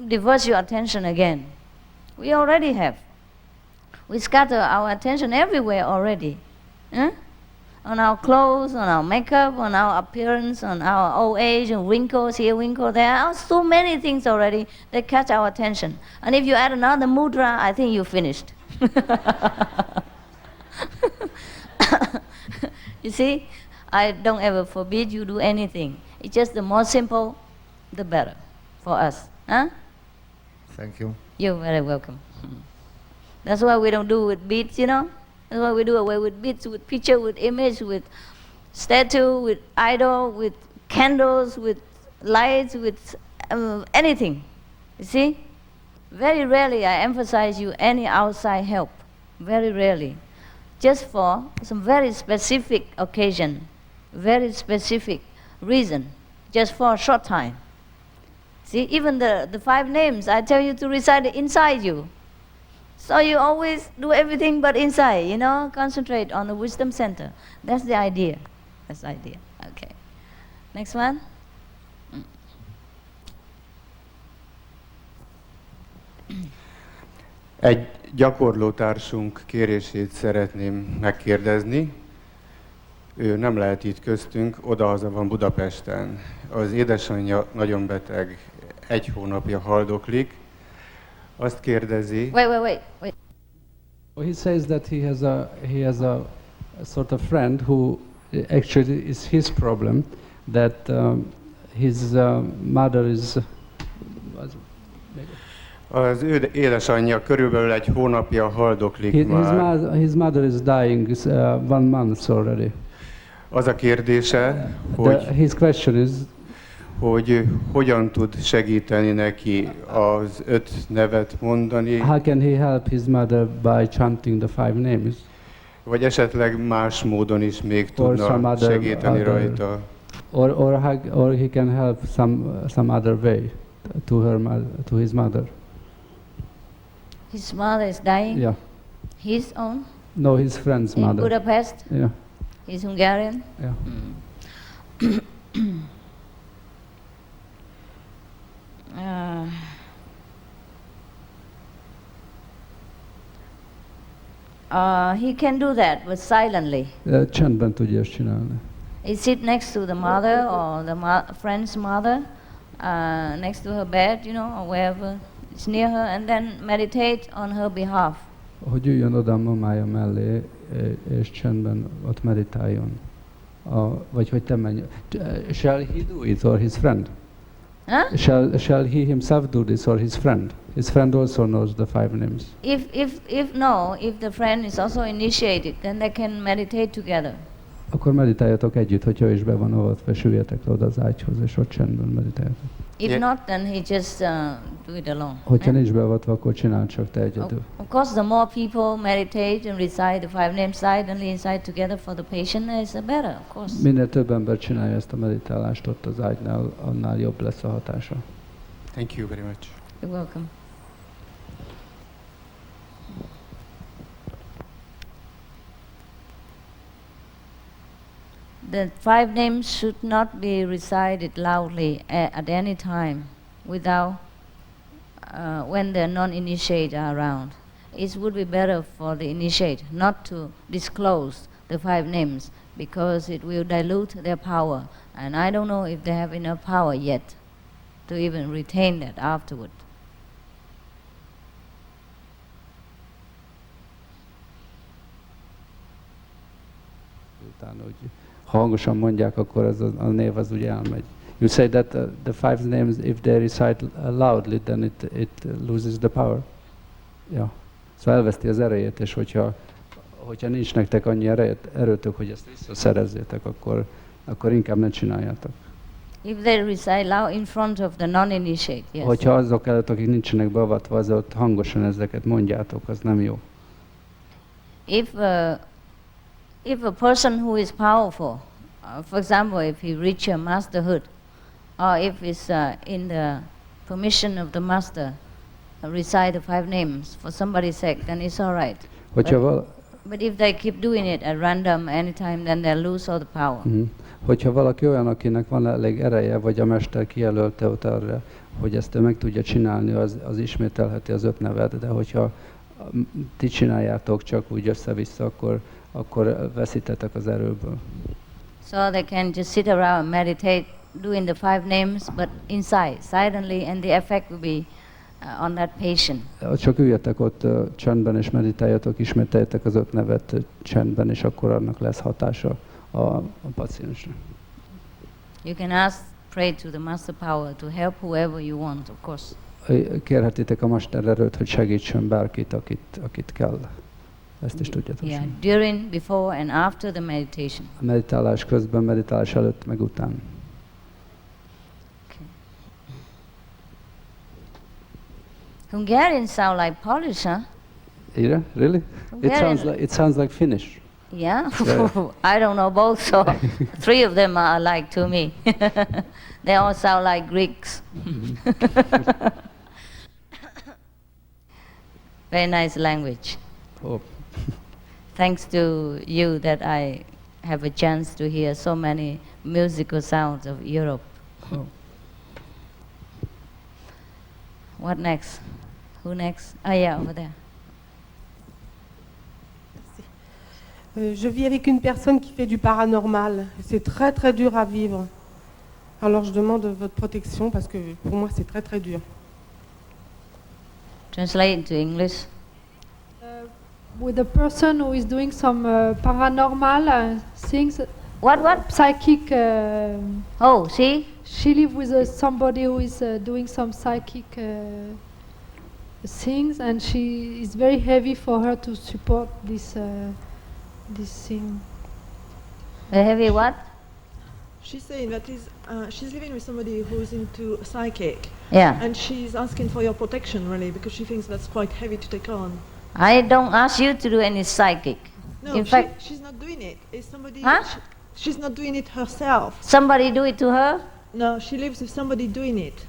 divert your attention again. We already have. We scatter our attention everywhere already. On our clothes, on our makeup, on our appearance, on our old age, and wrinkles here, wrinkles there. There are so many things already that catch our attention. And if you add another mudra, I think you're finished. You see, I don't ever forbid you do anything. It's just the more simple, the better for us. Huh? Thank you. You're very welcome. That's why we don't do with beads, you know? That's why we do away with beads, with picture, with image, with statue, with idol, with candles, with lights, with anything. You see? Very rarely I emphasize you any outside help. Very rarely. Just for some very specific occasion, very specific reason, just for a short time. See, even the 5 names, I tell you to recite it inside you. So you always do everything but inside, you know, concentrate on the wisdom center. That's the idea. That's the idea. Okay. Next one. Egy gyakorlótársunk kérését szeretném megkérdezni. Ő nem lehet itt köztünk, odahaza van Budapesten. Az édesanyja nagyon beteg, 1 hónapja haldoklik. Azt kérdezi... Wait. Well, he says that he has a sort of friend who actually is his problem, that his mother is... Az ő édesanyja körülbelül 1 hónapja haldoklik már. His mother is dying 1 month already. Az a kérdése, his question is, hogy hogyan tud segíteni neki az 5 nevet mondani. How can he help his mother by chanting the 5 names? Vagy esetleg más módon is még tudna segíteni rajta. Or he can help some other way to his mother. His mother is dying? Yeah. His own? No, his friend's mother. In Budapest? Yeah. He's Hungarian? Yeah. He can do that, but silently. Csendben tudja ezt csinálni. He sit next to the mother or the friend's mother, next to her bed, you know, or wherever it's near her, and then meditate on her behalf. Hogy üljön oda a mamája mellé, és csendben ott meditáljon. Vagy hogy te menj. Shall he do it or his friend? Huh? Shall he himself do this or his friend? His friend also knows the 5 names. If the friend is also initiated, then they can meditate together. Akkor meditáljatok együtt, hogyha ő is be van avatva, és üljetek le oda az ágyhoz, és ott csendben meditáljatok. If not, then he just do it alone. Hogyha nincs beavatva, akkor csinál csak te egyedül. Of course, the more people meditate and recite the 5 names silently inside together for the patient, is the better, of course. Minél több ember csinálja ezt a meditálást ott az ágynál, annál jobb lesz a hatása. Thank you very much. You're welcome. The 5 names should not be recited loudly at any time without when the non-initiate are around. It would be better for the initiate not to disclose the 5 names because it will dilute their power, and I don't know if they have enough power yet to even retain that afterward. Utána, hogy hangosan mondják, akkor az a név az úgy elmegy. You say that the 5 names, if they recite loudly, then it loses the power. Yeah. Szóval elveszti az erejét, és hogyha nincs nektek annyi erőtök, hogy ezt visszaszerezzétek, akkor inkább ne csináljátok. If they recite loud in front of the non-initiate, yes. Hogyha azok előtt, akik nincsenek beavatva, az ott hangosan ezeket mondjátok, az nem jó. If a person who is powerful, for example, if he reaches masterhood, or if it's in the permission of the master, recite the 5 names for somebody's sake, then it's all right. But if they keep doing it at random anytime, then they'll lose all the power. Hogyha valaki olyan, akinek van elég ereje, vagy a mester kijelölte ott arra, hogy ezt ő meg tudja csinálni, az ismételheti az 5 nevet, de hogyha ti csináljátok csak úgy össze-vissza, akkor veszítetek az erőből. So they can just sit around and meditate, doing the 5 names, but inside, silently, and the effect will be on that patient. Csak üljetek ott csendben és meditáljatok, ismételjetek az 5 nevet csendben, és akkor annak lesz hatása a paciensre. You can pray to the master power to help whoever you want, of course. Kérhetitek a Master erőt, hogy segítsön bárkit, akit kell. Ezt is tudjátok. Yeah, during, before and after the meditation. A meditálás közben, meditálás előtt, meg után. Okay. Hungarians sound like Polish, huh? Yeah, really? It sounds like Finnish. Yeah? I don't know both, so 3 of them are alike to me. They all sound like Greeks. Very nice language. Oh. Thanks to you that I have a chance to hear so many musical sounds of Europe. Oh. What next? Who next? Oh yeah, over there. Je vis avec une personne qui fait du paranormal. C'est très très dur à vivre. Alors je demande votre protection parce que pour moi c'est très très dur. Translate into English. With a person who is doing some paranormal things. What? Psychic. Oh, see? She lives with somebody who is doing some psychic things, and it's very heavy for her to support this thing. Very heavy what? She's saying that she's living with somebody who's into psychic. Yeah. And she's asking for your protection, really, because she thinks that's quite heavy to take on. I don't ask you to do any psychic. No, in fact, she's not doing it. It's somebody. Huh? She's not doing it herself. Somebody do it to her? No, she lives with somebody doing it.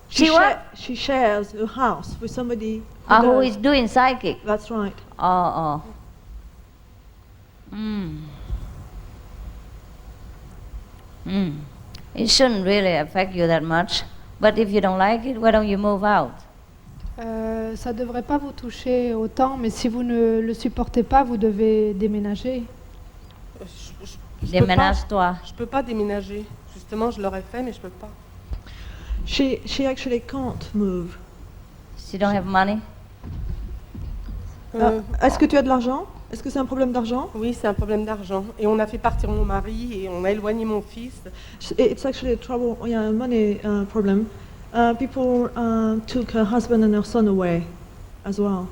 She what? She shares a house with somebody who is doing psychic. That's right. Oh. It shouldn't really affect you that much. But if you don't like it, why don't you move out? Ça ne devrait pas vous toucher autant, mais si vous ne le supportez pas, vous devez déménager. Déménage-toi. Je peux pas déménager. Justement, je l'aurais fait, mais je peux pas. She actually can't move. She don't have money? Est-ce que tu as de l'argent? Est-ce que c'est un problème d'argent? Oui, c'est un problème d'argent. Et on a fait partir mon mari et on a éloigné mon fils. It's actually a trouble, yeah, money problem. People took her husband and her son away as well.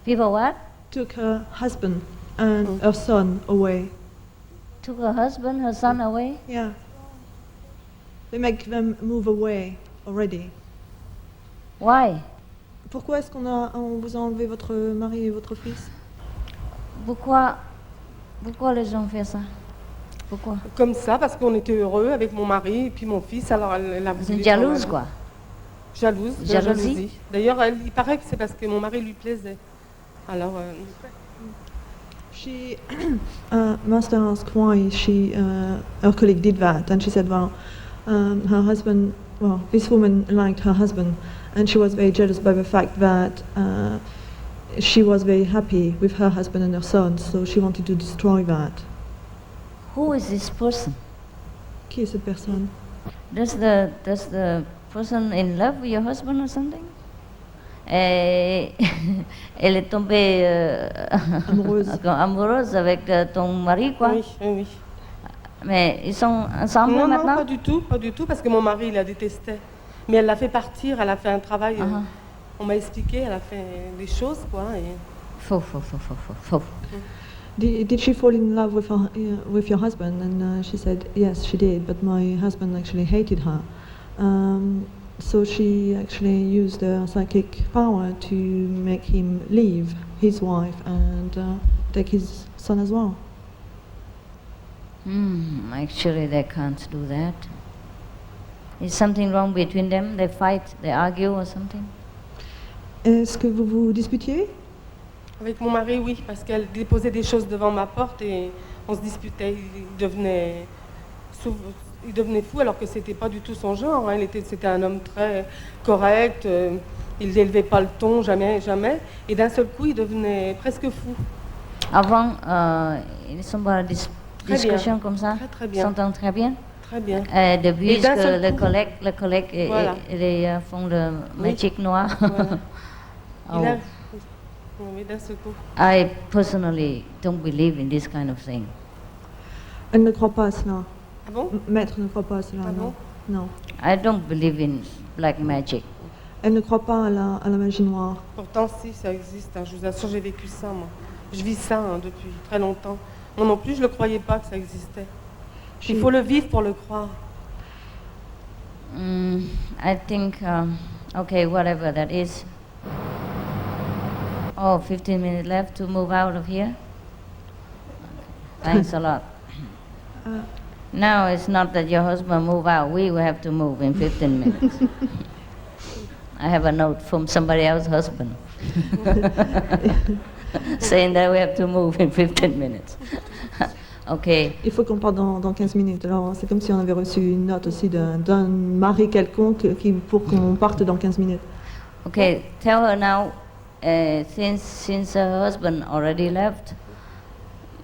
People what? Took her husband and her son away. Took her husband, her son away? Yeah. They make them move away already. Why? Pourquoi est-ce on vous a enlevé votre mari et votre fils? Pourquoi les gens font ça? Pourquoi? Comme ça, parce qu'on était heureux avec mon mari et puis mon fils, alors elle a voulu... C'est jalouse, quoi. Jalouse, de jalousie. D'ailleurs, il paraît que c'est parce que mon mari lui plaisait. Alors... Master asked why her colleague did that, and she said, well, her husband, well, this woman liked her husband, and she was very jealous by the fact that she was very happy with her husband and her son, so she wanted to destroy that. Who is this person? Qui est cette personne? Does the person in love with your husband or something? Elle est tombée amoureuse avec ton mari, quoi? Oui, oui. Mais ils sont ensemble maintenant? Non, pas du tout, parce que mon mari, il la détestait. Mais elle l'a fait partir, elle a fait un travail, on m'a expliqué, elle a fait des choses, quoi. Et... Faux. Did she fall in love with your husband? And she said, yes, she did, but my husband actually hated her. So she actually used her psychic power to make him leave his wife and take his son as well. Actually, they can't do that. Is something wrong between them? They fight, they argue or something? Est-ce que vous vous disputiez? Avec mon mari, oui, parce qu'elle déposait des choses devant ma porte et on se disputait. Il devenait fou alors que c'était pas du tout son genre. Hein. C'était un homme très correct, il n'élevait pas le ton, jamais. Et d'un seul coup, il devenait presque fou. Avant, ils sont dans des discussions comme ça? Très bien. S'entendent très bien? Très bien. Depuis que le collègue voilà. ils font le magic noir. Voilà. Oui, d'un seul coup. I personally don't believe in this kind of thing. Elle ne croit pas à cela. Ah bon? Maître ne croit pas à cela, ah non. Bon? Non. I don't believe in black magic. Elle ne croit pas à la magie noire. Pourtant, si, ça existe. Hein. Je vous assure, j'ai vécu ça, moi. Je vis ça depuis très longtemps. Moi non plus, je ne le croyais pas que ça existait. Il faut le vivre pour le croire. I think, okay, whatever that is. 15 minutes left to move out of here. Thanks a lot. Now it's not that your husband move out, we will have to move in 15 minutes. I have a note from somebody else's husband saying that we have to move in 15 minutes. Okay. Il faut qu'on parte dans 15 minutes. Alors c'est comme si on avait reçu une note aussi d'un mari quelconque pour qu'on parte dans 15 minutes. Okay, tell her now, since her husband already left,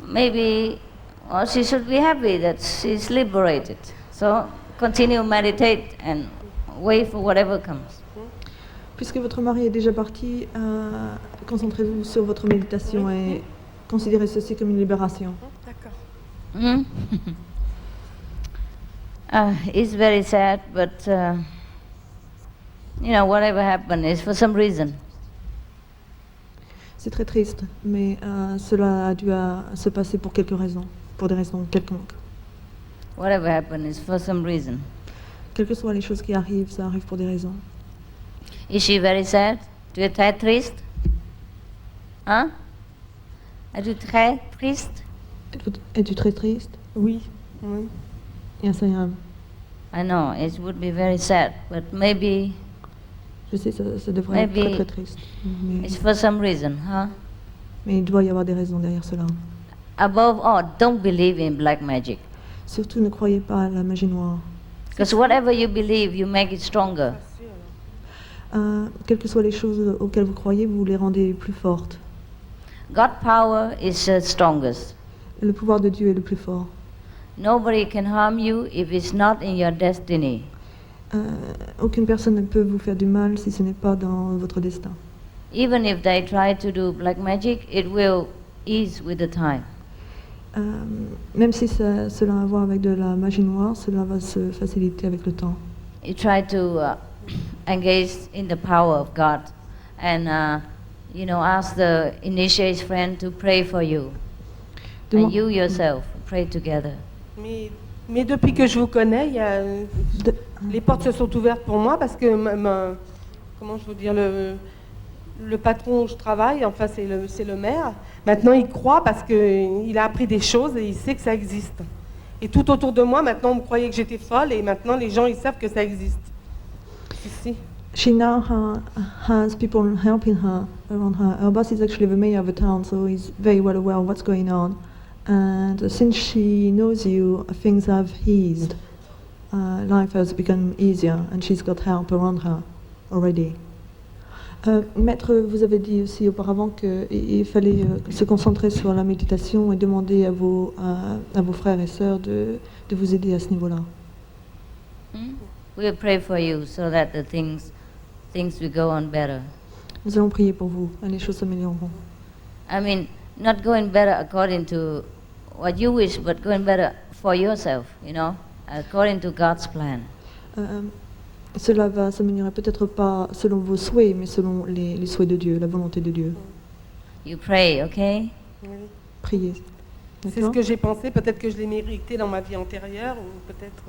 maybe she should be happy that she's liberated. So continue meditate and wait for whatever comes. Puisque votre mari est déjà parti, concentrez-vous sur votre méditation et considérez ceci comme une libération. D'accord. It's very sad, but whatever happened is for some reason. C'est très triste, mais cela a dû se passer pour quelques raisons, pour des raisons quelconques. Whatever happened is for some reason. Quelles que soient les choses qui arrivent, ça arrive pour des raisons. Is she very sad? Tu es très triste? Hein? Es-tu très triste? Es-tu très triste? Oui. Yes, I am. I know, it would be very sad, but maybe... Je sais, ça devrait être très très triste. Mais, it's for some reason, huh? Mais il doit y avoir des raisons derrière cela. Above all, don't believe in black magic. Surtout ne croyez pas à la magie noire. Because whatever you believe, you make it stronger. Quelles que soient les choses auxquelles vous croyez, vous les rendez plus fortes. God's power is the strongest. Le pouvoir de Dieu est le plus fort. Nobody can harm you if it's not in your destiny. Aucune personne ne peut vous faire du mal si ce n'est pas dans votre destin. Even if they try to do black magic, it will ease with the time. Même si cela a à voir avec de la magie noire, cela va se faciliter avec le temps. You try to engage in the power of God and ask the initiate's friend to pray for you. And you yourself pray together. Mais depuis que je vous connais, les portes se sont ouvertes pour moi parce que comment je veux dire, le patron où je travaille, enfin c'est le maire, maintenant il croit parce qu'il a appris des choses et il sait que ça existe. Et tout autour de moi, maintenant on me croyait que j'étais folle et maintenant les gens ils savent que ça existe. Ici. She now has people helping her around her. Her boss is actually the mayor of the town, so he's very well aware of what's going on. And since she knows you, things have eased. Life has become easier, and she's got help around her already. Maître, vous avez dit aussi auparavant qu'il fallait se concentrer sur la méditation et demander à vos frères et sœurs de vous aider à ce niveau-là. We'll pray for you so that the things will go on better. Nous allons prier pour vous, et les choses s'amélioreront. I mean, not going better according to what you wish, but going better for yourself, according to God's plan. Cela va s'améliorer peut-être pas selon vos souhaits, mais selon les souhaits de Dieu, la volonté de Dieu. You pray, okay? Priez. C'est ce que j'ai pensé, peut-être que je l'ai mérité dans ma vie antérieure, ou peut-être...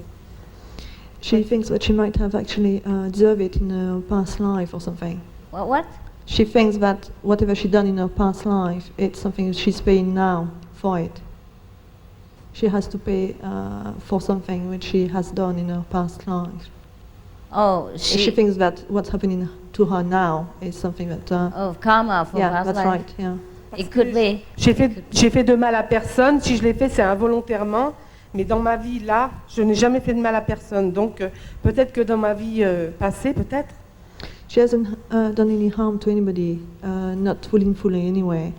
She thinks that she might have actually deserved it in her past life or something. What? She thinks that whatever she done in her past life, it's something that she's paying now for it. She has to pay for something which she has done in her past life. Oh, she thinks that what's happening to her now is something that... karma for past life. That's right, yeah. It could be. J'ai fait de mal à personne. Si je l'ai fait, c'est involontairement. Mais dans ma vie, là, je n'ai jamais fait de mal à personne. Donc, peut-être que dans ma vie passée, peut-être. She hasn't done any harm to anybody, not willingly anyway.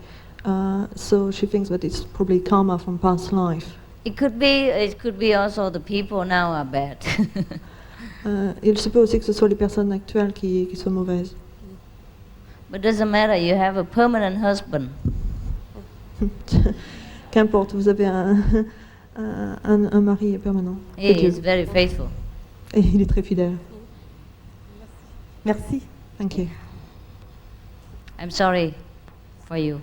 So she thinks that it's probably karma from past life. It could be also the people now are bad. Il se peut aussi que ce soit les personnes actuelles qui soient mauvaises. But doesn't matter, you have a permanent husband. Qu'importe, vous avez un mari permanent. He is very faithful. Et il est très fidèle. Merci. Thank you. I'm sorry for you.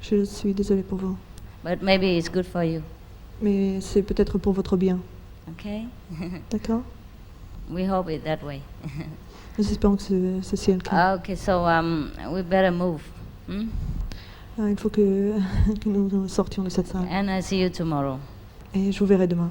Je suis désolée pour vous. But maybe it's good for you. Mais c'est peut-être pour votre bien. Okay? D'accord? We hope it that way. Nous espérons que ceci est le cas. Okay, so we better move. Il faut que nous sortions de cette salle. And I see you tomorrow. Et je vous verrai demain.